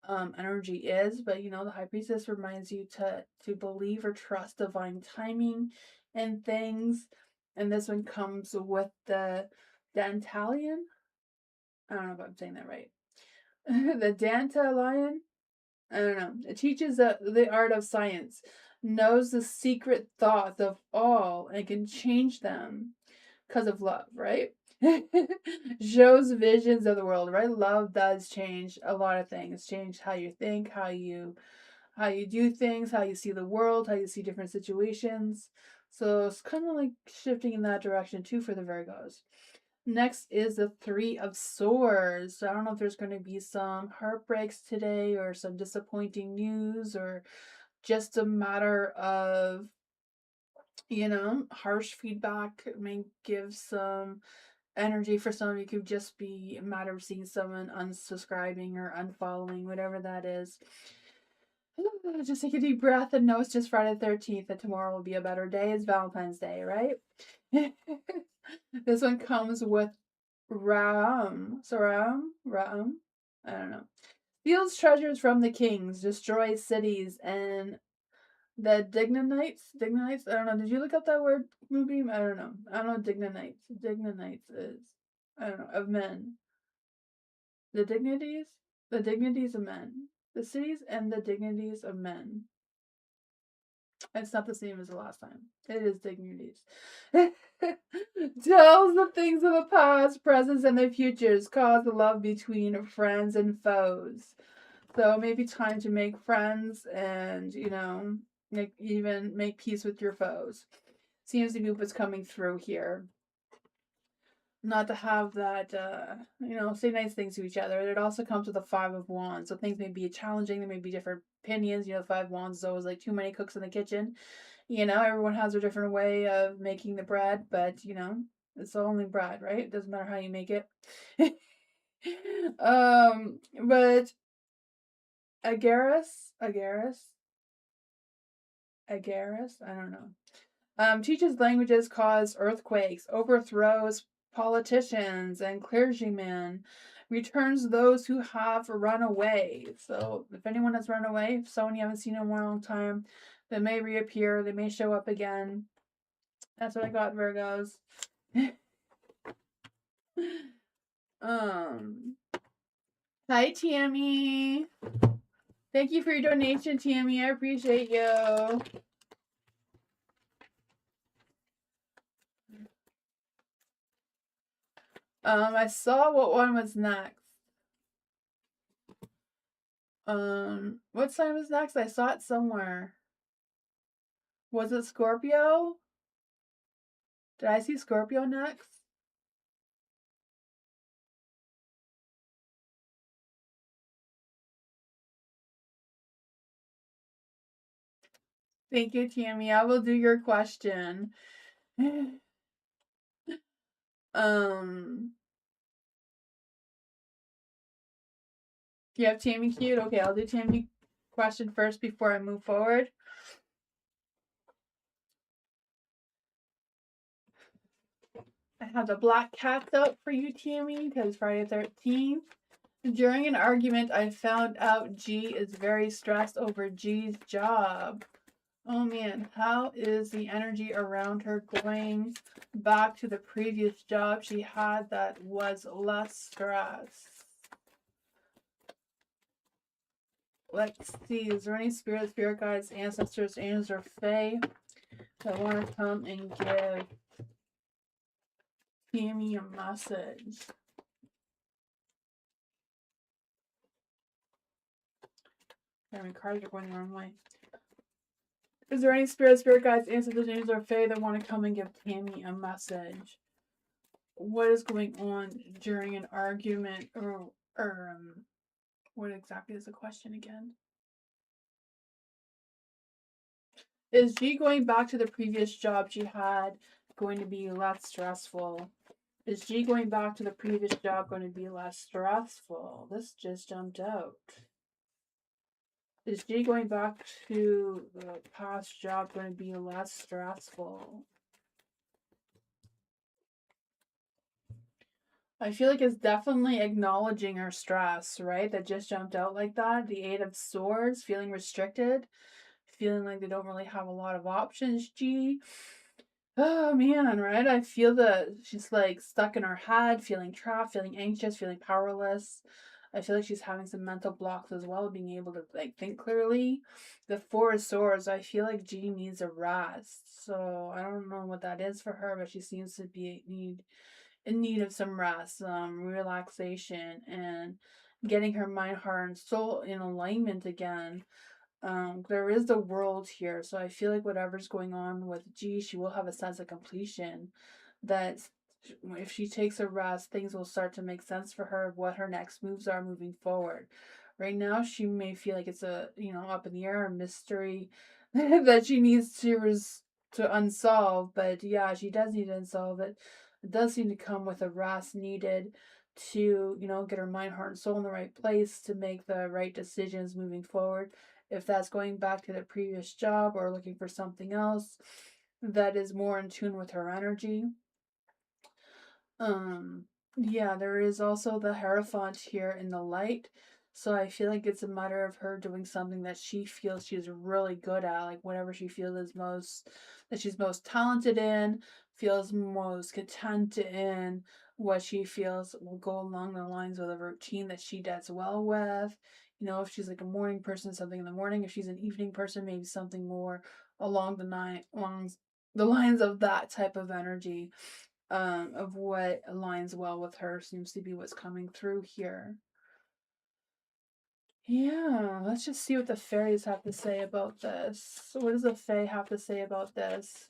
energy is. But the High Priestess reminds you to believe or trust divine timing and things. And this one comes with the Dantalion. I don't know if I'm saying that right. The Dantalion. I don't know. It teaches the art of science, knows the secret thoughts of all, and can change them because of love, right? Shows visions of the world, right? Love does change a lot of things. Change how you think, how you do things, how you see the world, how you see different situations. So it's kind of like shifting in that direction too for the Virgos. Next is the Three of Swords. So I don't know if there's going to be some heartbreaks today or some disappointing news or just a matter of, harsh feedback. It may give some energy for some of you. Could just be a matter of seeing someone unsubscribing or unfollowing, whatever that is. Just take a deep breath and know it's just Friday the 13th and tomorrow will be a better day. It's Valentine's Day, right? This one comes with Ram. So Ram. I don't know. Steals treasures from the kings, destroys cities, and the Dignanites. I don't know. Did you look up that word, Moonbeam? I don't know. I don't know what Dignanites. Dignanites is. I don't know. Of men. The dignities? The dignities of men. The cities and the dignities of men. It's not the same as the last time. It is dignities. Tells the things of the past, present, and the futures. Cause the love between friends and foes. So maybe time to make friends and, you know, even make peace with your foes. Seems to be what's coming through here. Not to have that, you know, say nice things to each other. It also comes with the Five of Wands. So things may be challenging. There may be different opinions. You know, the Five of Wands is always like too many cooks in the kitchen. You know, everyone has a different way of making the bread, but, you know, it's only bread, right? It doesn't matter how you make it. But Agaris, I don't know. Teaches languages, cause earthquakes, overthrows politicians and clergymen, returns those who have run away. So if anyone has run away, if someone you haven't seen in a long time, they may reappear, they may show up again. That's what I got, Virgos. Hi, Tammy. Thank you for your donation, Tammy. I appreciate you. I saw what one was next. What sign was next? I saw it somewhere. Was it Scorpio? Did I see Scorpio next? Thank you, Tammy. I will do your question. You have Tammy queued? Okay, I'll do Tammy question first before I move forward. I have the black cats out for you, Tammy, because Friday the 13th. During an argument, I found out G is very stressed over G's job. Oh man, how is the energy around her going back to the previous job she had that was less stress? Let's see, is there any spirit guides, ancestors, angels, or fae that want to come and give Tammy a message? My cards are going the wrong way. Is there any spirit guides, ancestors, angels, or fae that want to come and give Tammy a message? What is going on during an argument, or what exactly is the question again? Is G going back to the previous job she had going to be less stressful? Is G going back to the previous job going to be less stressful? This just jumped out. Is G going back to the past job going to be less stressful? I feel like it's definitely acknowledging her stress, right? That just jumped out like that. The Eight of Swords, feeling restricted, feeling like they don't really have a lot of options, G. Oh man, right? I feel that she's like stuck in her head, feeling trapped, feeling anxious, feeling powerless. I feel like she's having some mental blocks as well, being able to like think clearly. The Four of Swords, I feel like G needs a rest. So I don't know what that is for her, but she seems to be in need of some rest, relaxation, and getting her mind, heart, and soul in alignment again. There is the world here, so I feel like whatever's going on with G, she will have a sense of completion. That if she takes a rest, things will start to make sense for her of what her next moves are moving forward. Right now, she may feel like it's a up in the air, a mystery that she needs to unsolve. But yeah, she does need to unsolve it. It does seem to come with a rest needed to get her mind, heart, and soul in the right place to make the right decisions moving forward, if that's going back to the previous job or looking for something else that is more in tune with her energy. Yeah, there is also the Hierophant here in the light. So I feel like it's a matter of her doing something that she feels she's really good at, like whatever she feels is that she's most talented in, feels most content in, what she feels will go along the lines with a routine that she does well with. If she's like a morning person, something in the morning. If she's an evening person, maybe something more along the lines of that type of energy. Of what aligns well with her seems to be what's coming through here. Yeah, let's just see what the fairies have to say about this. So what does the fae have to say about this?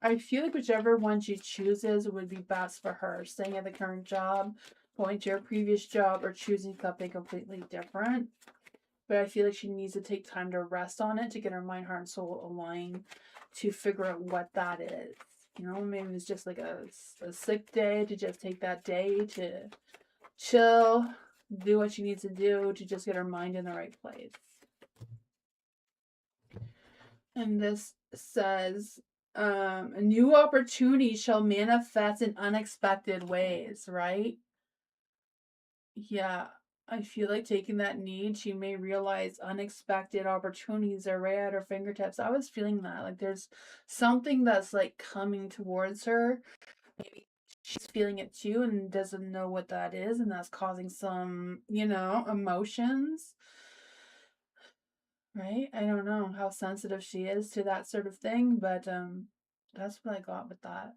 I feel like whichever one she chooses would be best for her. Staying at the current job, going to her previous job, or choosing something completely different. But I feel like she needs to take time to rest on it to get her mind, heart, and soul aligned to figure out what that is. You know, maybe it's just like a sick day, to just take that day to chill, do what she needs to do to just get her mind in the right place. And this says, a new opportunity shall manifest in unexpected ways, right? Yeah, I feel like taking that need, she may realize unexpected opportunities are right at her fingertips. I was feeling that. Like there's something that's like coming towards her. Maybe she's feeling it too and doesn't know what that is, and that's causing some, emotions. Right? I don't know how sensitive she is to that sort of thing, but that's what I got with that.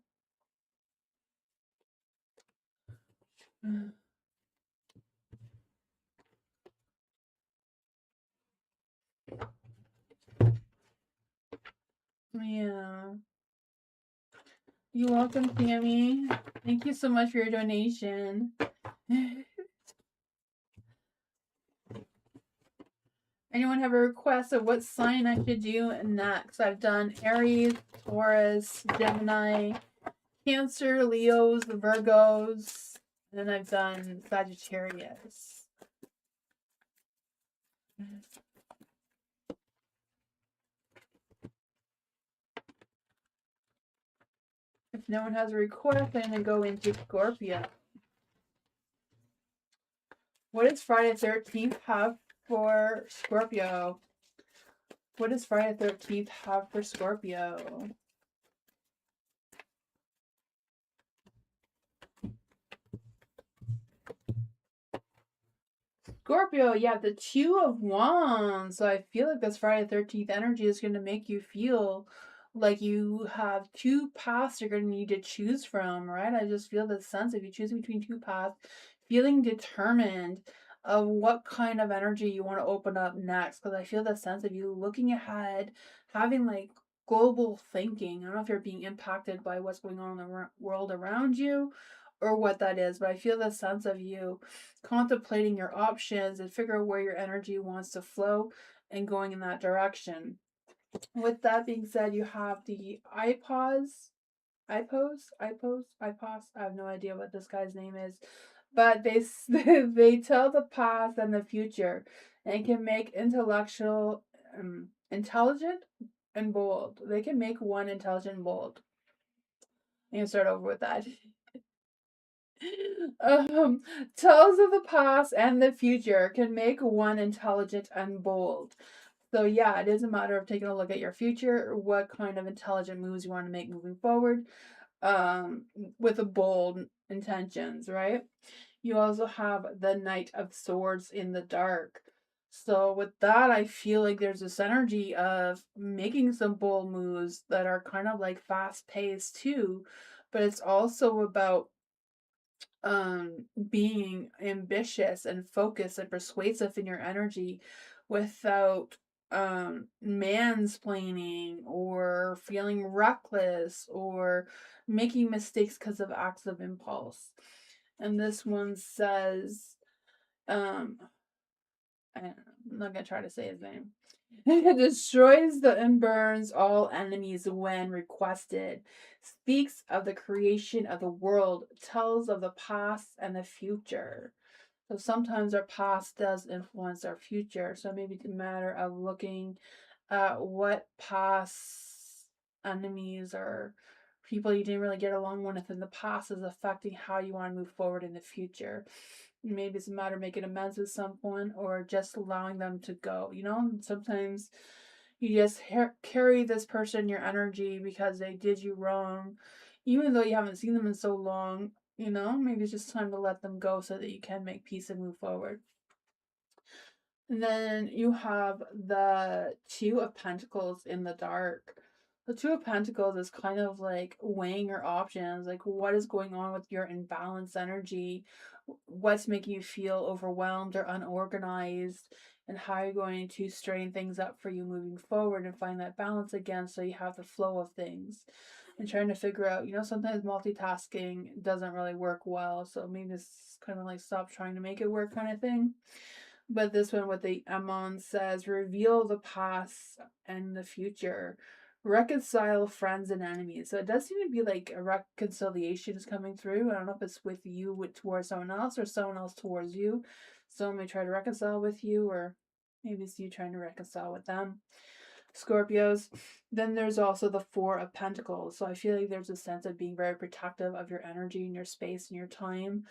Yeah. You're welcome, Tammy. Thank you so much for your donation. Anyone have a request of what sign I should do next? I've done Aries, Taurus, Gemini, Cancer, Leos, Virgos, and then I've done Sagittarius. If no one has a request, I'm going to go into Scorpio. What does Friday the 13th have for Scorpio? What does Friday the 13th have for Scorpio? Scorpio, yeah, the Two of Wands. So I feel like this Friday the 13th energy is going to make you feel like you have two paths you're going to need to choose from, right? I just feel the sense of you choosing between two paths, feeling determined of what kind of energy you want to open up next. Because I feel the sense of you looking ahead, having like global thinking. I don't know if you're being impacted by what's going on in the world around you or what that is, but I feel the sense of you contemplating your options and figure out where your energy wants to flow and going in that direction. With that being said, you have the IPOS. I have no idea what this guy's name is, but they tell the past and the future, and can make intelligent and bold. They can make one intelligent and bold. I'm gonna start over with that. Tells of the past and the future, can make one intelligent and bold. So yeah, it is a matter of taking a look at your future, what kind of intelligent moves you want to make moving forward, with a bold intentions, right? You also have the Knight of Swords in the dark. So with that, I feel like there's this energy of making some bold moves that are kind of like fast paced too, but it's also about being ambitious and focused and persuasive in your energy without mansplaining or feeling reckless or making mistakes because of acts of impulse. And this one says, I'm not gonna try to say his name. It destroys and burns all enemies when requested. Speaks of the creation of the world. Tells of the past and the future. So sometimes our past does influence our future. So maybe it's a matter of looking at what past enemies or people you didn't really get along with in the past is affecting how you want to move forward in the future. Maybe it's a matter of making amends with someone or just allowing them to go. Sometimes you just carry this person in your energy because they did you wrong, even though you haven't seen them in so long. Maybe it's just time to let them go so that you can make peace and move forward. And then you have the Two of Pentacles in the dark. The Two of Pentacles is kind of like weighing your options, like what is going on with your imbalanced energy, what's making you feel overwhelmed or unorganized, and how you're going to straighten things up for you moving forward and find that balance again so you have the flow of things. And trying to figure out, sometimes multitasking doesn't really work well, so maybe it's kind of like stop trying to make it work kind of thing. But this one with the Emon says, reveal the past and the future. Reconcile friends and enemies. So it does seem to be like a reconciliation is coming through. I don't know if it's with you towards someone else or someone else towards you. Someone may try to reconcile with you, or maybe it's you trying to reconcile with them. Scorpios. Then there's also the Four of Pentacles. So I feel like there's a sense of being very protective of your energy and your space and your time.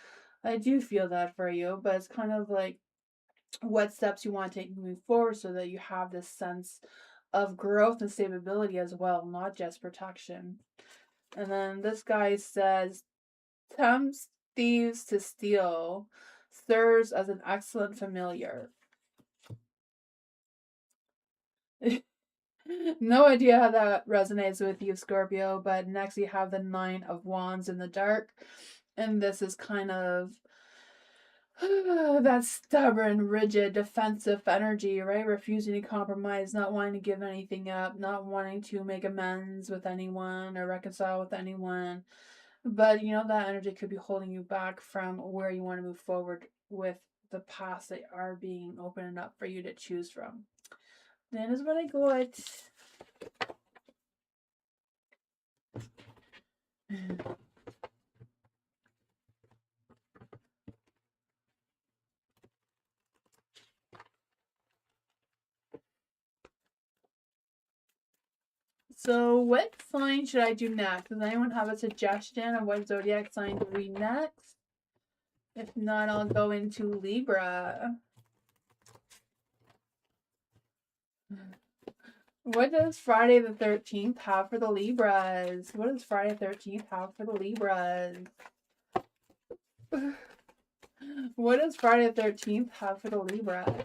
I do feel that for you, but it's kind of like what steps you want to take moving forward so that you have this sense of growth and stability as well, not just protection. And then this guy says, tempts thieves to steal, serves as an excellent familiar. No idea how that resonates with you, Scorpio, but next you have the Nine of Wands in the dark. And this is kind of that stubborn, rigid, defensive energy, right? Refusing to compromise, not wanting to give anything up, not wanting to make amends with anyone or reconcile with anyone. But that energy could be holding you back from where you want to move forward with the paths that are being opened up for you to choose from. That is what I got. So what sign should I do next? Does anyone have a suggestion of what zodiac sign to read next? If not, I'll go into Libra. What does Friday the 13th have for the Libras? What does Friday the 13th have for the Libras? What does Friday the 13th have for the Libras?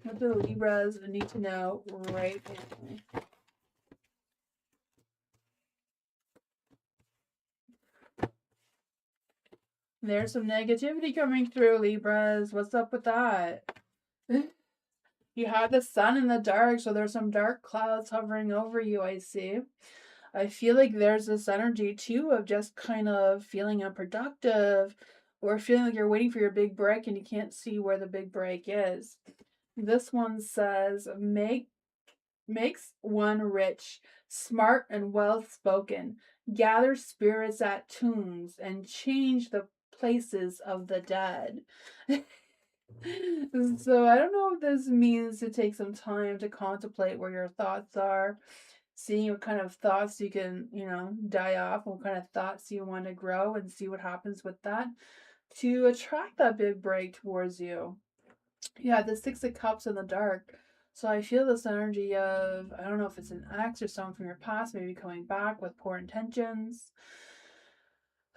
What do the Libras need to know right now? There's some negativity coming through, Libras. What's up with that? You have the sun in the dark, so there's some dark clouds hovering over you, I see. I feel like there's this energy, too, of just kind of feeling unproductive or feeling like you're waiting for your big break and you can't see where the big break is. This one says, makes one rich, smart and well-spoken, gather spirits at tombs, and change the places of the dead. So I don't know if this means to take some time to contemplate where your thoughts are, seeing what kind of thoughts you can, die off, what kind of thoughts you want to grow, and see what happens with that to attract that big break towards you. Yeah, the Six of Cups in the dark. So I feel this energy of, I don't know if it's an ex or someone from your past, maybe coming back with poor intentions.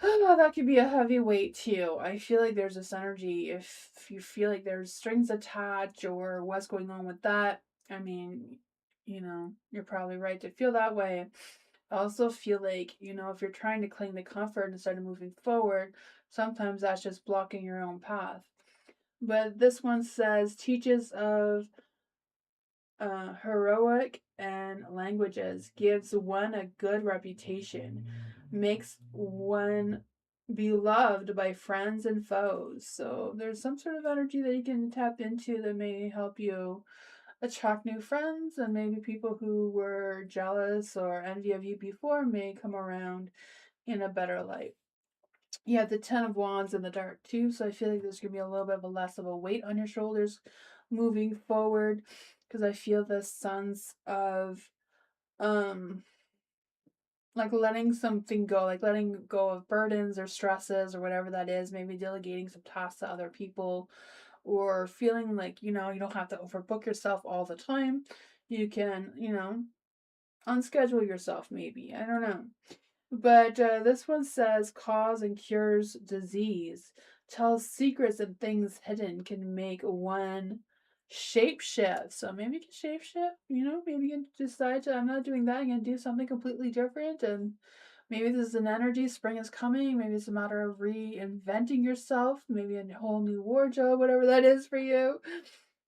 That could be a heavy weight too. I feel like there's this energy, if you feel like there's strings attached or what's going on with that, I mean, you're probably right to feel that way. I also feel like, if you're trying to cling to comfort instead of moving forward, sometimes that's just blocking your own path. But this one says, teaches of heroic and languages, gives one a good reputation, makes one beloved by friends and foes. So there's some sort of energy that you can tap into that may help you attract new friends, and maybe people who were jealous or envy of you before may come around in a better light. Yeah, the Ten of Wands in the dark too, so I feel like there's gonna be a little bit of a less of a weight on your shoulders moving forward, because I feel the sense of like letting something go, like letting go of burdens or stresses or whatever that is, maybe delegating some tasks to other people, or feeling like, you don't have to overbook yourself all the time. You can, unschedule yourself maybe. I don't know. But this one says, cause and cures disease, tells secrets and things hidden, can make one shape shift. So maybe you can shape shift, maybe you can decide to, I'm not doing that, I'm going to do something completely different. And maybe this is an energy, spring is coming. Maybe it's a matter of reinventing yourself, maybe a whole new wardrobe, whatever that is for you.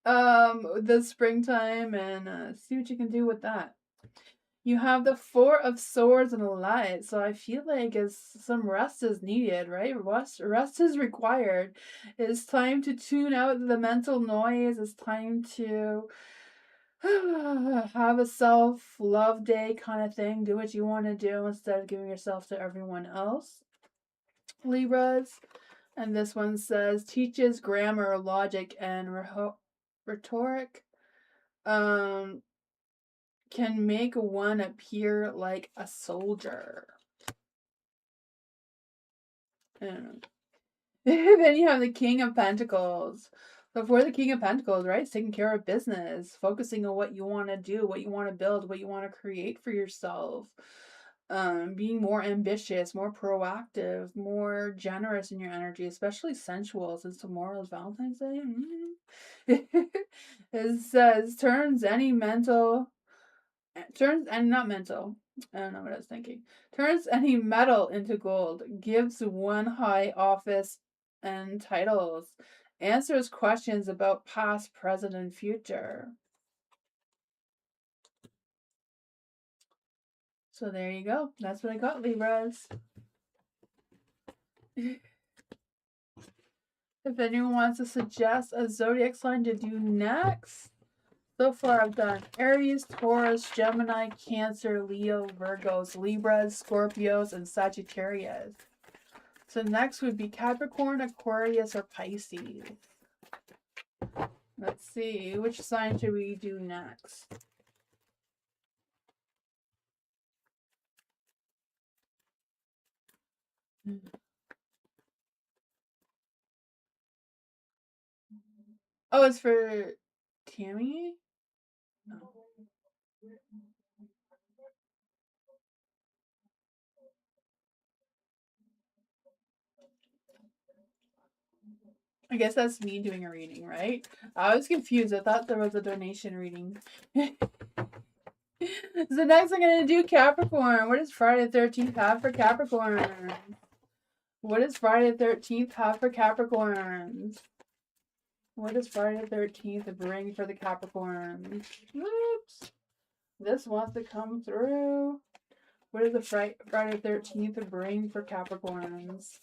The springtime, and see what you can do with that. You have the Four of Swords and a Light, so I feel like some rest is needed, right? Rest is required. It's time to tune out the mental noise. It's time to have a self-love day kind of thing. Do what you want to do instead of giving yourself to everyone else. Libras. And this one says, teaches grammar, logic, and rhetoric. Can make one appear like a soldier. Then you have the King of Pentacles. So for the King of Pentacles, right, it's taking care of business, focusing on what you want to do, what you want to build, what you want to create for yourself. Being more ambitious, more proactive, more generous in your energy, especially sensual, since tomorrow is Valentine's Day. It says turns any mental turns and not mental. I don't know what I was thinking. Turns any metal into gold. Gives one high office and titles. Answers questions about past, present, and future. So there you go. That's what I got, Libras. If anyone wants to suggest a zodiac sign to do next. So far, I've done Aries, Taurus, Gemini, Cancer, Leo, Virgos, Libras, Scorpios, and Sagittarius. So next would be Capricorn, Aquarius, or Pisces. Let's see, which sign should we do next? Oh, it's for Tammy? No. I guess that's me doing a reading, right? I was confused. I thought there was a donation reading. So next I'm going to do Capricorn. What does Friday the 13th have for Capricorn? What does Friday the 13th have for Capricorns? What does Friday the 13th bring for the Capricorns? Oops. This wants to come through. What does the Friday the 13th bring for Capricorns?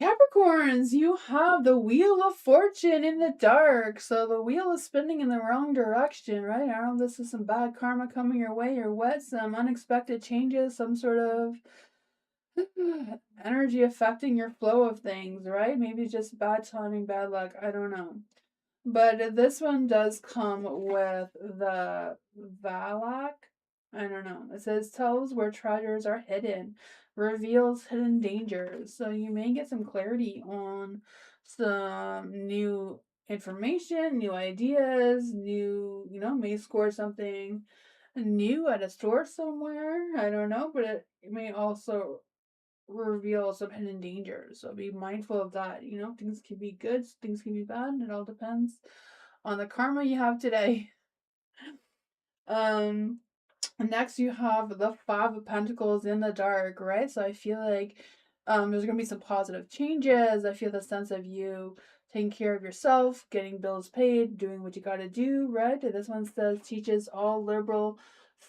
Capricorns, you have the Wheel of Fortune in the dark. So the wheel is spinning in the wrong direction, right? I don't know if this is some bad karma coming your way or what, some unexpected changes, some sort of energy affecting your flow of things, right? Maybe just bad timing, bad luck. I don't know. But this one does come with the Valak. I don't know. It says tells where treasures are hidden, reveals hidden dangers. So you may get some clarity on some new information, new ideas, may score something new at a store somewhere. I don't know, but it may also reveal some hidden dangers. So be mindful of that. Things can be good, things can be bad. It all depends on the karma you have today. Next you have the Five of Pentacles in the dark, right? So I feel like there's gonna be some positive changes. I feel the sense of you taking care of yourself, getting bills paid, doing what you gotta do, right? This one says teaches all liberal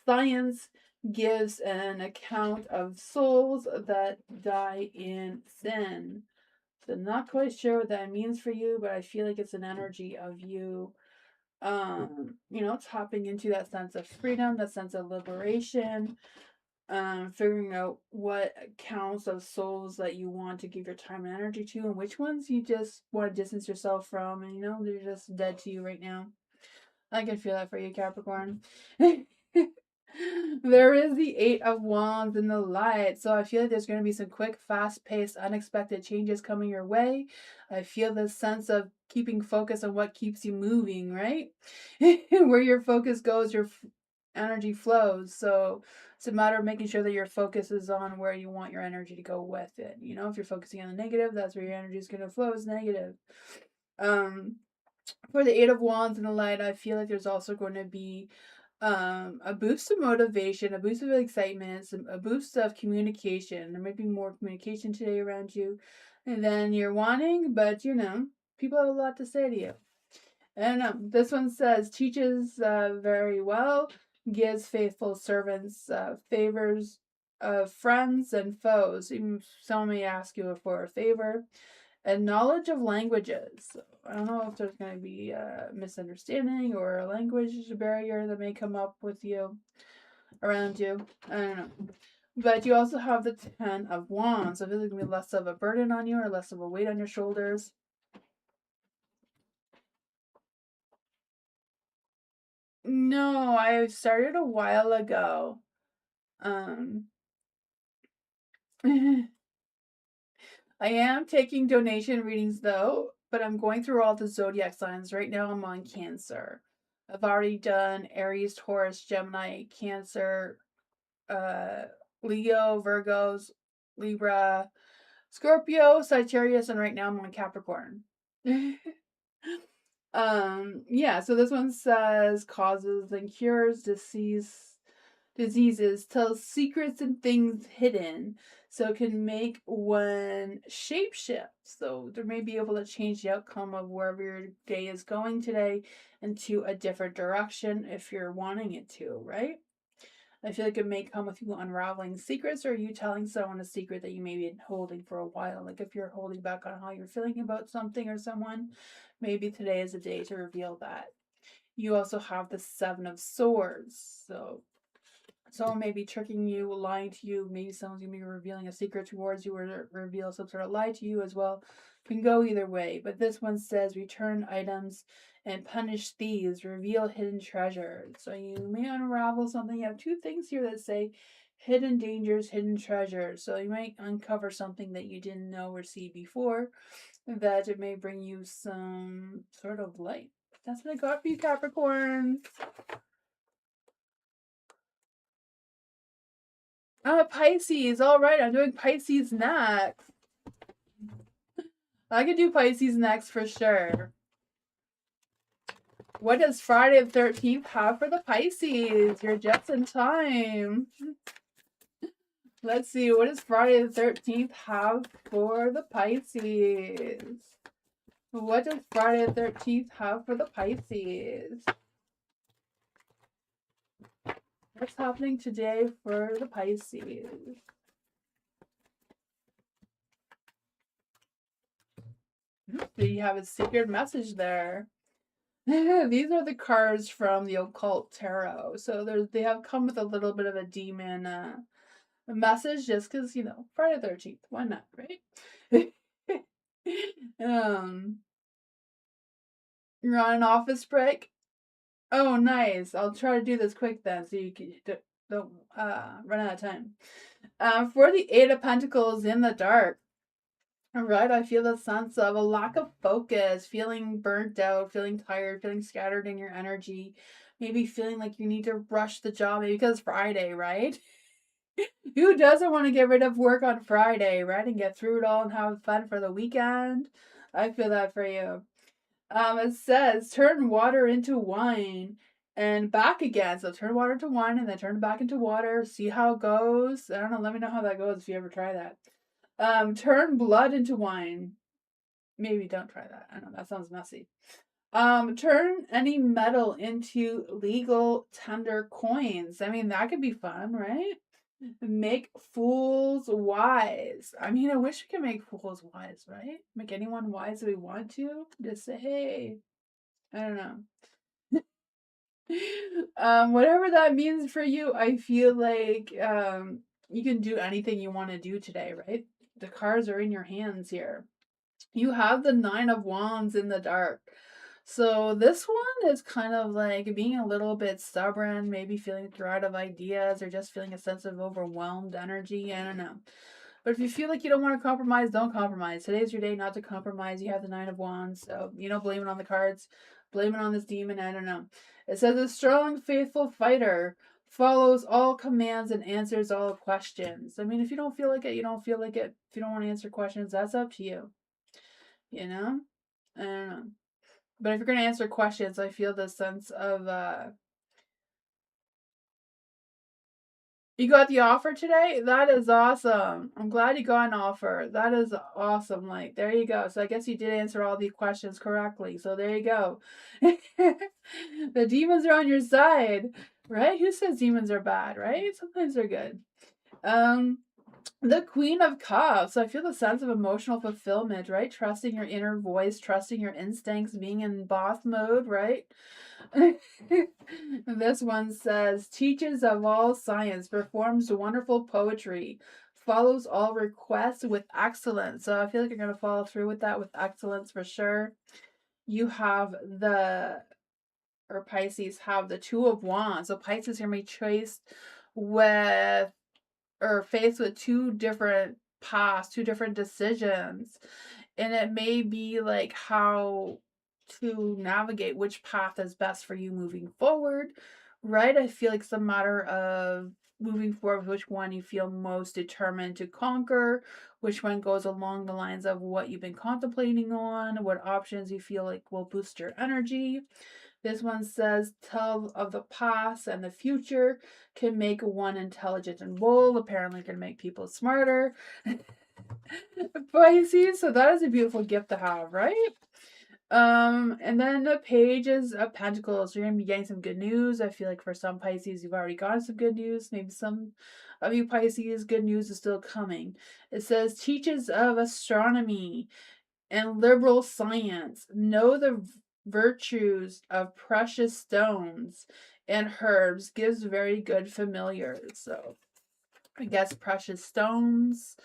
science, gives an account of souls that die in sin. So not quite sure what that means for you, but I feel like it's an energy of you tapping into that sense of freedom, that sense of liberation, figuring out what counts of souls that you want to give your time and energy to, and which ones you just want to distance yourself from, and they're just dead to you right now. I can feel that for you, Capricorn. There is the Eight of Wands in the light. So I feel like there's going to be some quick, fast-paced, unexpected changes coming your way. I feel this sense of keeping focus on what keeps you moving, right? Where your focus goes, energy flows. So it's a matter of making sure that your focus is on where you want your energy to go with it. You know, if you're focusing on the negative, that's where your energy is going to flow, is negative. For the Eight of Wands and the Light, I feel like there's also going to be a boost of motivation, a boost of excitement, a boost of communication. There might be more communication today around you than you're wanting, but you know, people have a lot to say to you. I don't know. This one says, teaches very well, gives faithful servants favors of friends and foes. Even someone may ask you for a favor. And knowledge of languages. I don't know if there's going to be a misunderstanding or a language barrier that may come up with you, around you. I don't know. But you also have the Ten of Wands. So I feel like it's going to be less of a burden on you or less of a weight on your shoulders. No, I started a while ago. I am taking donation readings though, but I'm going through all the zodiac signs. Right now I'm on Cancer. I've already done Aries, Taurus, Gemini, Cancer, Leo, Virgos, Libra, Scorpio, Sagittarius, and right now I'm on Capricorn. Yeah, so this one says causes and cures diseases, tells secrets and things hidden, so it can make one shapeshift. So they may be able to change the outcome of wherever your day is going today into a different direction if you're wanting it to, right? I feel like it may come with you unraveling secrets or you telling someone a secret that you may be holding for a while. Like if you're holding back on how you're feeling about something or someone, maybe today is a day to reveal that. You also have the Seven of Swords. So someone may be tricking you, lying to you. Maybe someone's going to be revealing a secret towards you or reveal some sort of lie to you as well. Can go either way. But this one says return items and punish thieves, reveal hidden treasures. So you may unravel something. You have two things here that say hidden dangers, hidden treasures. So you might uncover something that you didn't know or see before, that it may bring you some sort of light. That's what I got for you, Capricorn. Pisces. All right, I'm doing Pisces next. I could do Pisces next for sure. What does Friday the 13th have for the Pisces? You're just in time. Let's see. What does Friday the 13th have for the Pisces? What does Friday the 13th have for the Pisces? What's happening today for the Pisces? Do you have a secret message there? These are the cards from the occult tarot. So they have come with a little bit of a demon message just because, you know, Friday the 13th. Why not, right? You're on an office break? Oh, nice. I'll try to do this quick then so you don't run out of time. For the Eight of Pentacles in the dark. All right, I feel the sense of a lack of focus, feeling burnt out, feeling tired, feeling scattered in your energy, maybe feeling like you need to rush the job, maybe because it's Friday, right? Who doesn't want to get rid of work on Friday, right? And get through it all and have fun for the weekend? I feel that for you. It says turn water into wine and back again. So turn water into wine and then turn it back into water. See how it goes. I don't know. Let me know how that goes if you ever try that. Turn blood into wine. Maybe don't try that. I don't know. That sounds messy. Turn any metal into legal tender coins. I mean, that could be fun, right? Make fools wise. I mean, I wish we could make fools wise, right? Make anyone wise if we want to. Just say, hey, I don't know. Whatever that means for you, I feel like you can do anything you want to do today, right? The cards are in your hands here. You have the Nine of Wands in the dark. So this one is kind of like being a little bit stubborn, maybe feeling dry of ideas or just feeling a sense of overwhelmed energy. I don't know. But if you feel like you don't want to compromise, don't compromise. Today's your day not to compromise. You have the Nine of Wands, so you don't blame it on the cards. blame it on this demon, I don't know. It says a strong, faithful fighter follows all commands and answers all questions. I mean, if you don't feel like it, you don't feel like it. If you don't want to answer questions, that's up to you. You know? I don't know. But if you're going to answer questions, I feel the sense of, you got the offer today? That is awesome. I'm glad you got an offer. That is awesome. Like, there you go. So I guess you did answer all the questions correctly. So there you go. The demons are on your side, right? Who says demons are bad, right? Sometimes they're good. The Queen of Cups. I feel the sense of emotional fulfillment, right? Trusting your inner voice, trusting your instincts, being in boss mode, right? This one says, teaches of all science, performs wonderful poetry, follows all requests with excellence. So I feel like you're going to follow through with that with excellence for sure. You have Pisces have the Two of Wands. So Pisces are going to be choiced with, or faced with two different paths, two different decisions. And it may be like how to navigate which path is best for you moving forward, right? I feel like it's a matter of moving forward, which one you feel most determined to conquer, which one goes along the lines of what you've been contemplating on, what options you feel like will boost your energy. This one says, tell of the past and the future can make one intelligent and bold. Apparently can make people smarter. Pisces, so that is a beautiful gift to have, right? And then the pages of Pentacles. You're gonna be getting some good news. I feel like for some Pisces, you've already gotten some good news. Maybe some of you Pisces, good news is still coming. It says, teaches of astronomy and liberal science, know the virtues of precious stones and herbs, gives very good familiars. So I guess precious stones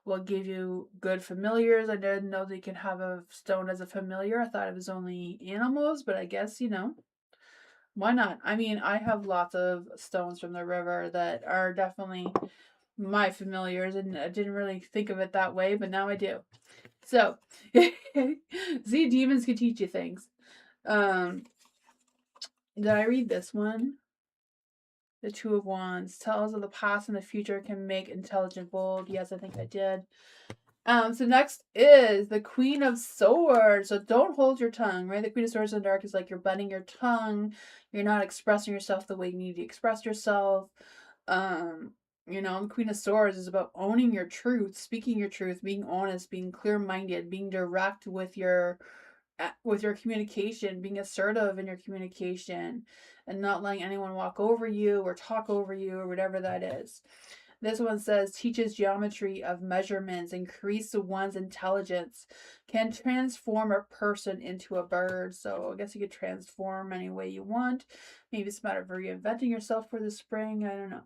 will give you good familiars. I didn't know that you can have a stone as a familiar. I thought it was only animals, but I guess, why not? I mean, I have lots of stones from the river that are definitely my familiars, and I didn't really think of it that way, but now I do. So, see, demons can teach you things. Did I read this one? The Two of Wands tells of the past and the future can make intelligent bold. Yes, I think I did. So next is the Queen of Swords. So don't hold your tongue, right? The Queen of Swords in the dark is like you're butting your tongue. You're not expressing yourself the way you need to express yourself. The Queen of Swords is about owning your truth, speaking your truth, being honest, being clear-minded, being direct with your communication, being assertive in your communication, and not letting anyone walk over you or talk over you or whatever that is. This one says, teaches geometry of measurements, increase one's intelligence, can transform a person into a bird. So I guess you could transform any way you want. Maybe it's a matter of reinventing yourself for the spring. I don't know.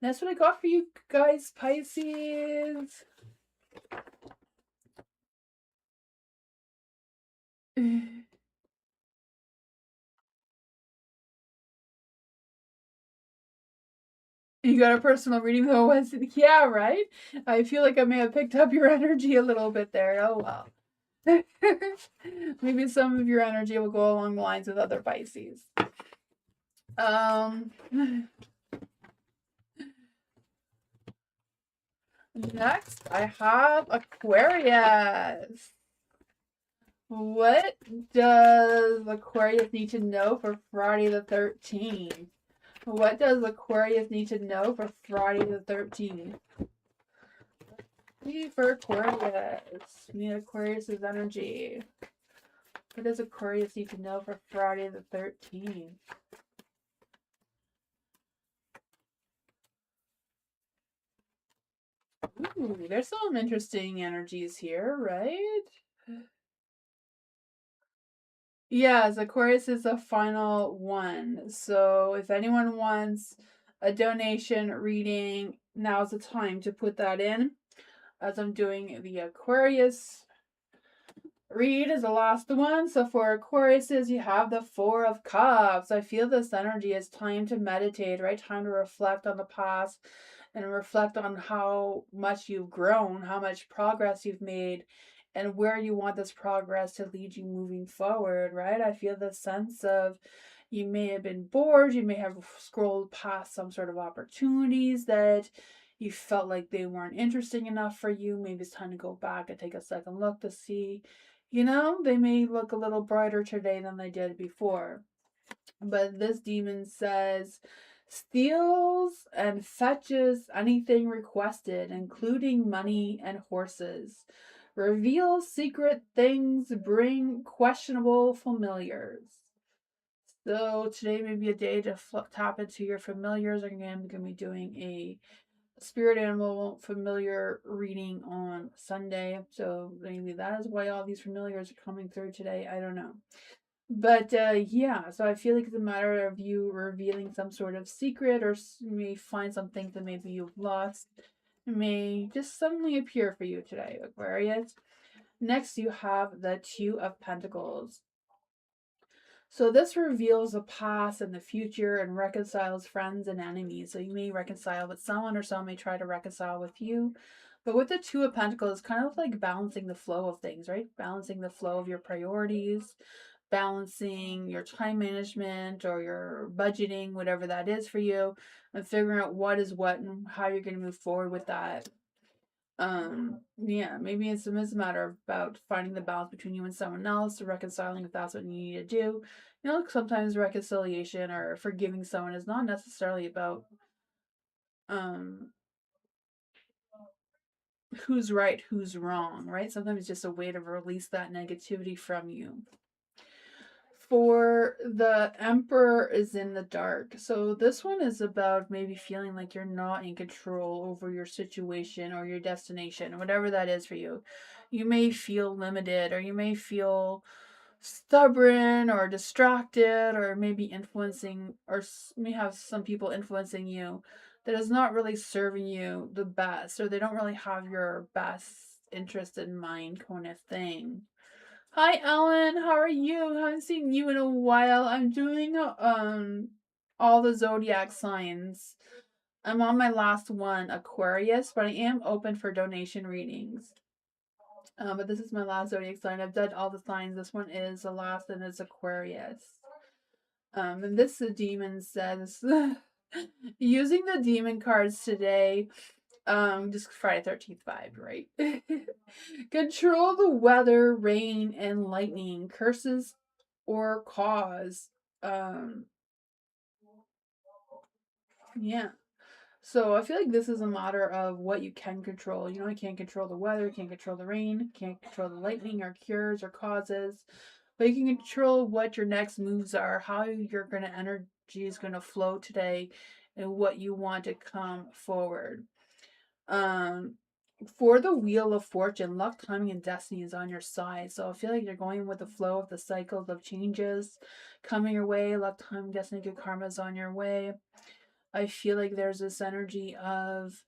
That's what I got for you guys, Pisces. You got a personal reading though, was it? Yeah, right? I feel like I may have picked up your energy a little bit there. Oh well. Maybe some of your energy will go along the lines with other Pisces. Next I have Aquarius. What does Aquarius need to know for Friday the 13th? What does Aquarius need to know for Friday the 13th? For Aquarius. We need Aquarius's energy. What does Aquarius need to know for Friday the 13th? Ooh, there's some interesting energies here, right? Yes, Aquarius is the final one. So if anyone wants a donation reading, now's the time to put that in. As I'm doing the Aquarius read is the last one. So for Aquariuses, you have the Four of Cups. I feel this energy is time to meditate, right? Time to reflect on the past and reflect on how much you've grown, how much progress you've made, and where you want this progress to lead you moving forward, right? I feel the sense of you may have been bored, you may have scrolled past some sort of opportunities that you felt like they weren't interesting enough for you. Maybe it's time to go back and take a second look to see, they may look a little brighter today than they did before. But this demon says, steals and fetches anything requested, including money and horses. Reveals secret things, bring questionable familiars. So today may be a day to tap into your familiars. Again, I'm going to be doing a spirit animal familiar reading on Sunday. So maybe that is why all these familiars are coming through today. I don't know. But yeah, so I feel like it's a matter of you revealing some sort of secret, or you may find something that maybe you've lost. It may just suddenly appear for you today, Aquarius. Next, you have the Two of Pentacles. So this reveals the past and the future and reconciles friends and enemies. So you may reconcile with someone, or someone may try to reconcile with you. But with the Two of Pentacles, it's kind of like balancing the flow of things, right? Balancing the flow of your priorities, balancing your time management or your budgeting, whatever that is for you, and figuring out what is what and how you're going to move forward with that. Yeah, maybe it's a matter about finding the balance between you and someone else, reconciling if that's what you need to do. Sometimes reconciliation or forgiving someone is not necessarily about who's right, who's wrong, right? Sometimes it's just a way to release that negativity from you. For the Emperor is in the dark. So this one is about maybe feeling like you're not in control over your situation or your destination, whatever that is for you. You may feel limited, or you may feel stubborn or distracted, or maybe influencing, or may have some people influencing you that is not really serving you the best, or they don't really have your best interest in mind, kind of thing. Hi, Ellen. How are you? Haven't seen you in a while. I'm doing all the zodiac signs. I'm on my last one, Aquarius, but I am open for donation readings. But this is my last zodiac sign. I've done all the signs. This one is the last, and it's Aquarius. And this the demon says, using the demon cards today. Just Friday 13th vibe, right? Control the weather, rain, and lightning, curses or cause. Yeah. So I feel like this is a matter of what you can control. You can't control the weather, you can't control the rain, can't control the lightning or cures or causes, but you can control what your next moves are, how your energy is gonna flow today, and what you want to come forward. For the Wheel of Fortune, luck, timing, and destiny is on your side. So I feel like you're going with the flow of the cycles of changes coming your way. Luck, timing, destiny, good karma is on your way. I feel like there's this energy of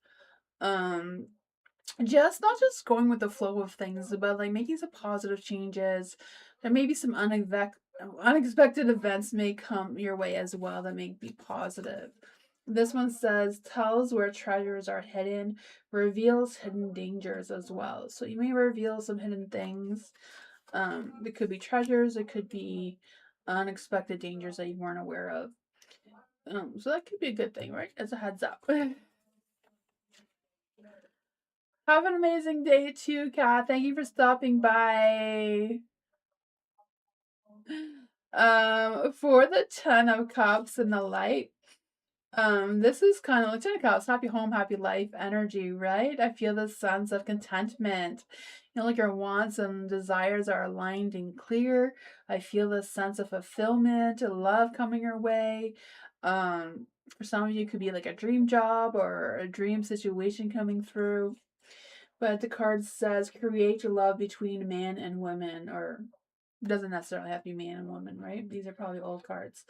just not just going with the flow of things, but like making some positive changes. There may be some unexpected events may come your way as well that may be positive. This one says, tells where treasures are hidden, reveals hidden dangers as well. So you may reveal some hidden things. It could be treasures, it could be unexpected dangers that you weren't aware of. So that could be a good thing, right? As a heads up. Have an amazing day too, Kat. Thank you for stopping by. For the Ten of Cups and the Light, this is kind of like Ten of Cups, happy home, happy life energy, right? I feel this sense of contentment. Like your wants and desires are aligned and clear. I feel this sense of fulfillment, love coming your way. For some of you, it could be like a dream job or a dream situation coming through. But the card says, create love between man and women, or doesn't necessarily have to be man and woman, right? These are probably old cards.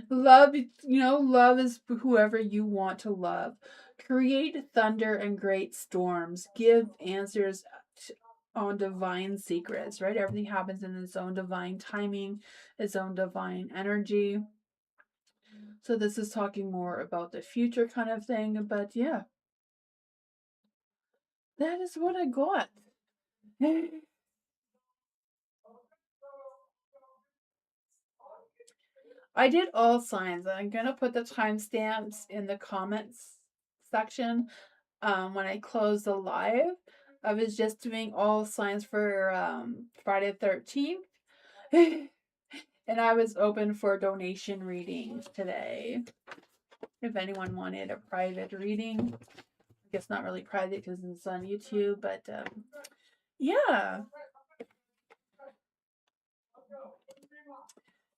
Love, love is whoever you want to love. Create thunder and great storms. Give answers on divine secrets, right? Everything happens in its own divine timing, its own divine energy. So this is talking more about the future kind of thing, but yeah. That is what I got. I did all signs. I'm gonna put the timestamps in the comments section when I close the live. I was just doing all signs for Friday the 13th. And I was open for donation readings today. If anyone wanted a private reading. I guess not really private because it's on YouTube, but yeah.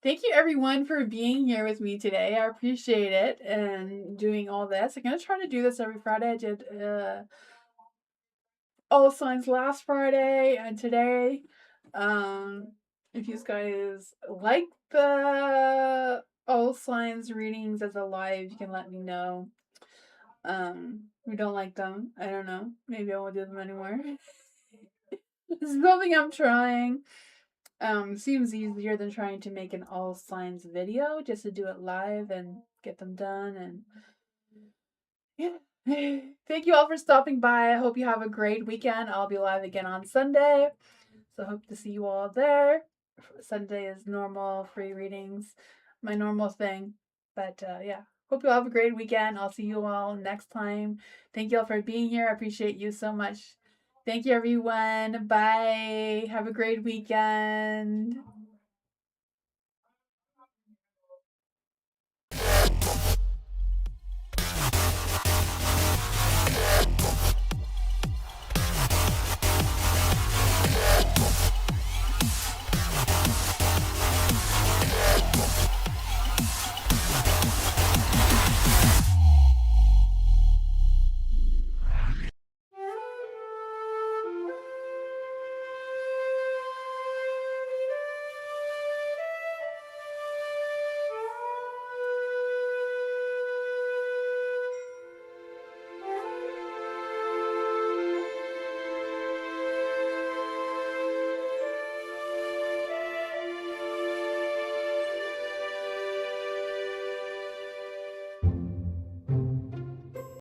Thank you everyone for being here with me today. I appreciate it and doing all this. I'm going to try to do this every Friday. I did all signs last Friday and today. If you guys like the all signs readings as a live, you can let me know. We don't like them. I don't know. Maybe I won't do them anymore. This is something I'm trying. Seems easier than trying to make an all signs video, just to do it live and get them done. And yeah. Thank you all for stopping by. I hope you have a great weekend. I'll be live again on Sunday, so hope to see you all there. Sunday is normal free readings, my normal thing. But yeah, hope you all have a great weekend. I'll see you all next time. Thank you all for being here. I appreciate you so much. Thank you, everyone. Bye. Have a great weekend.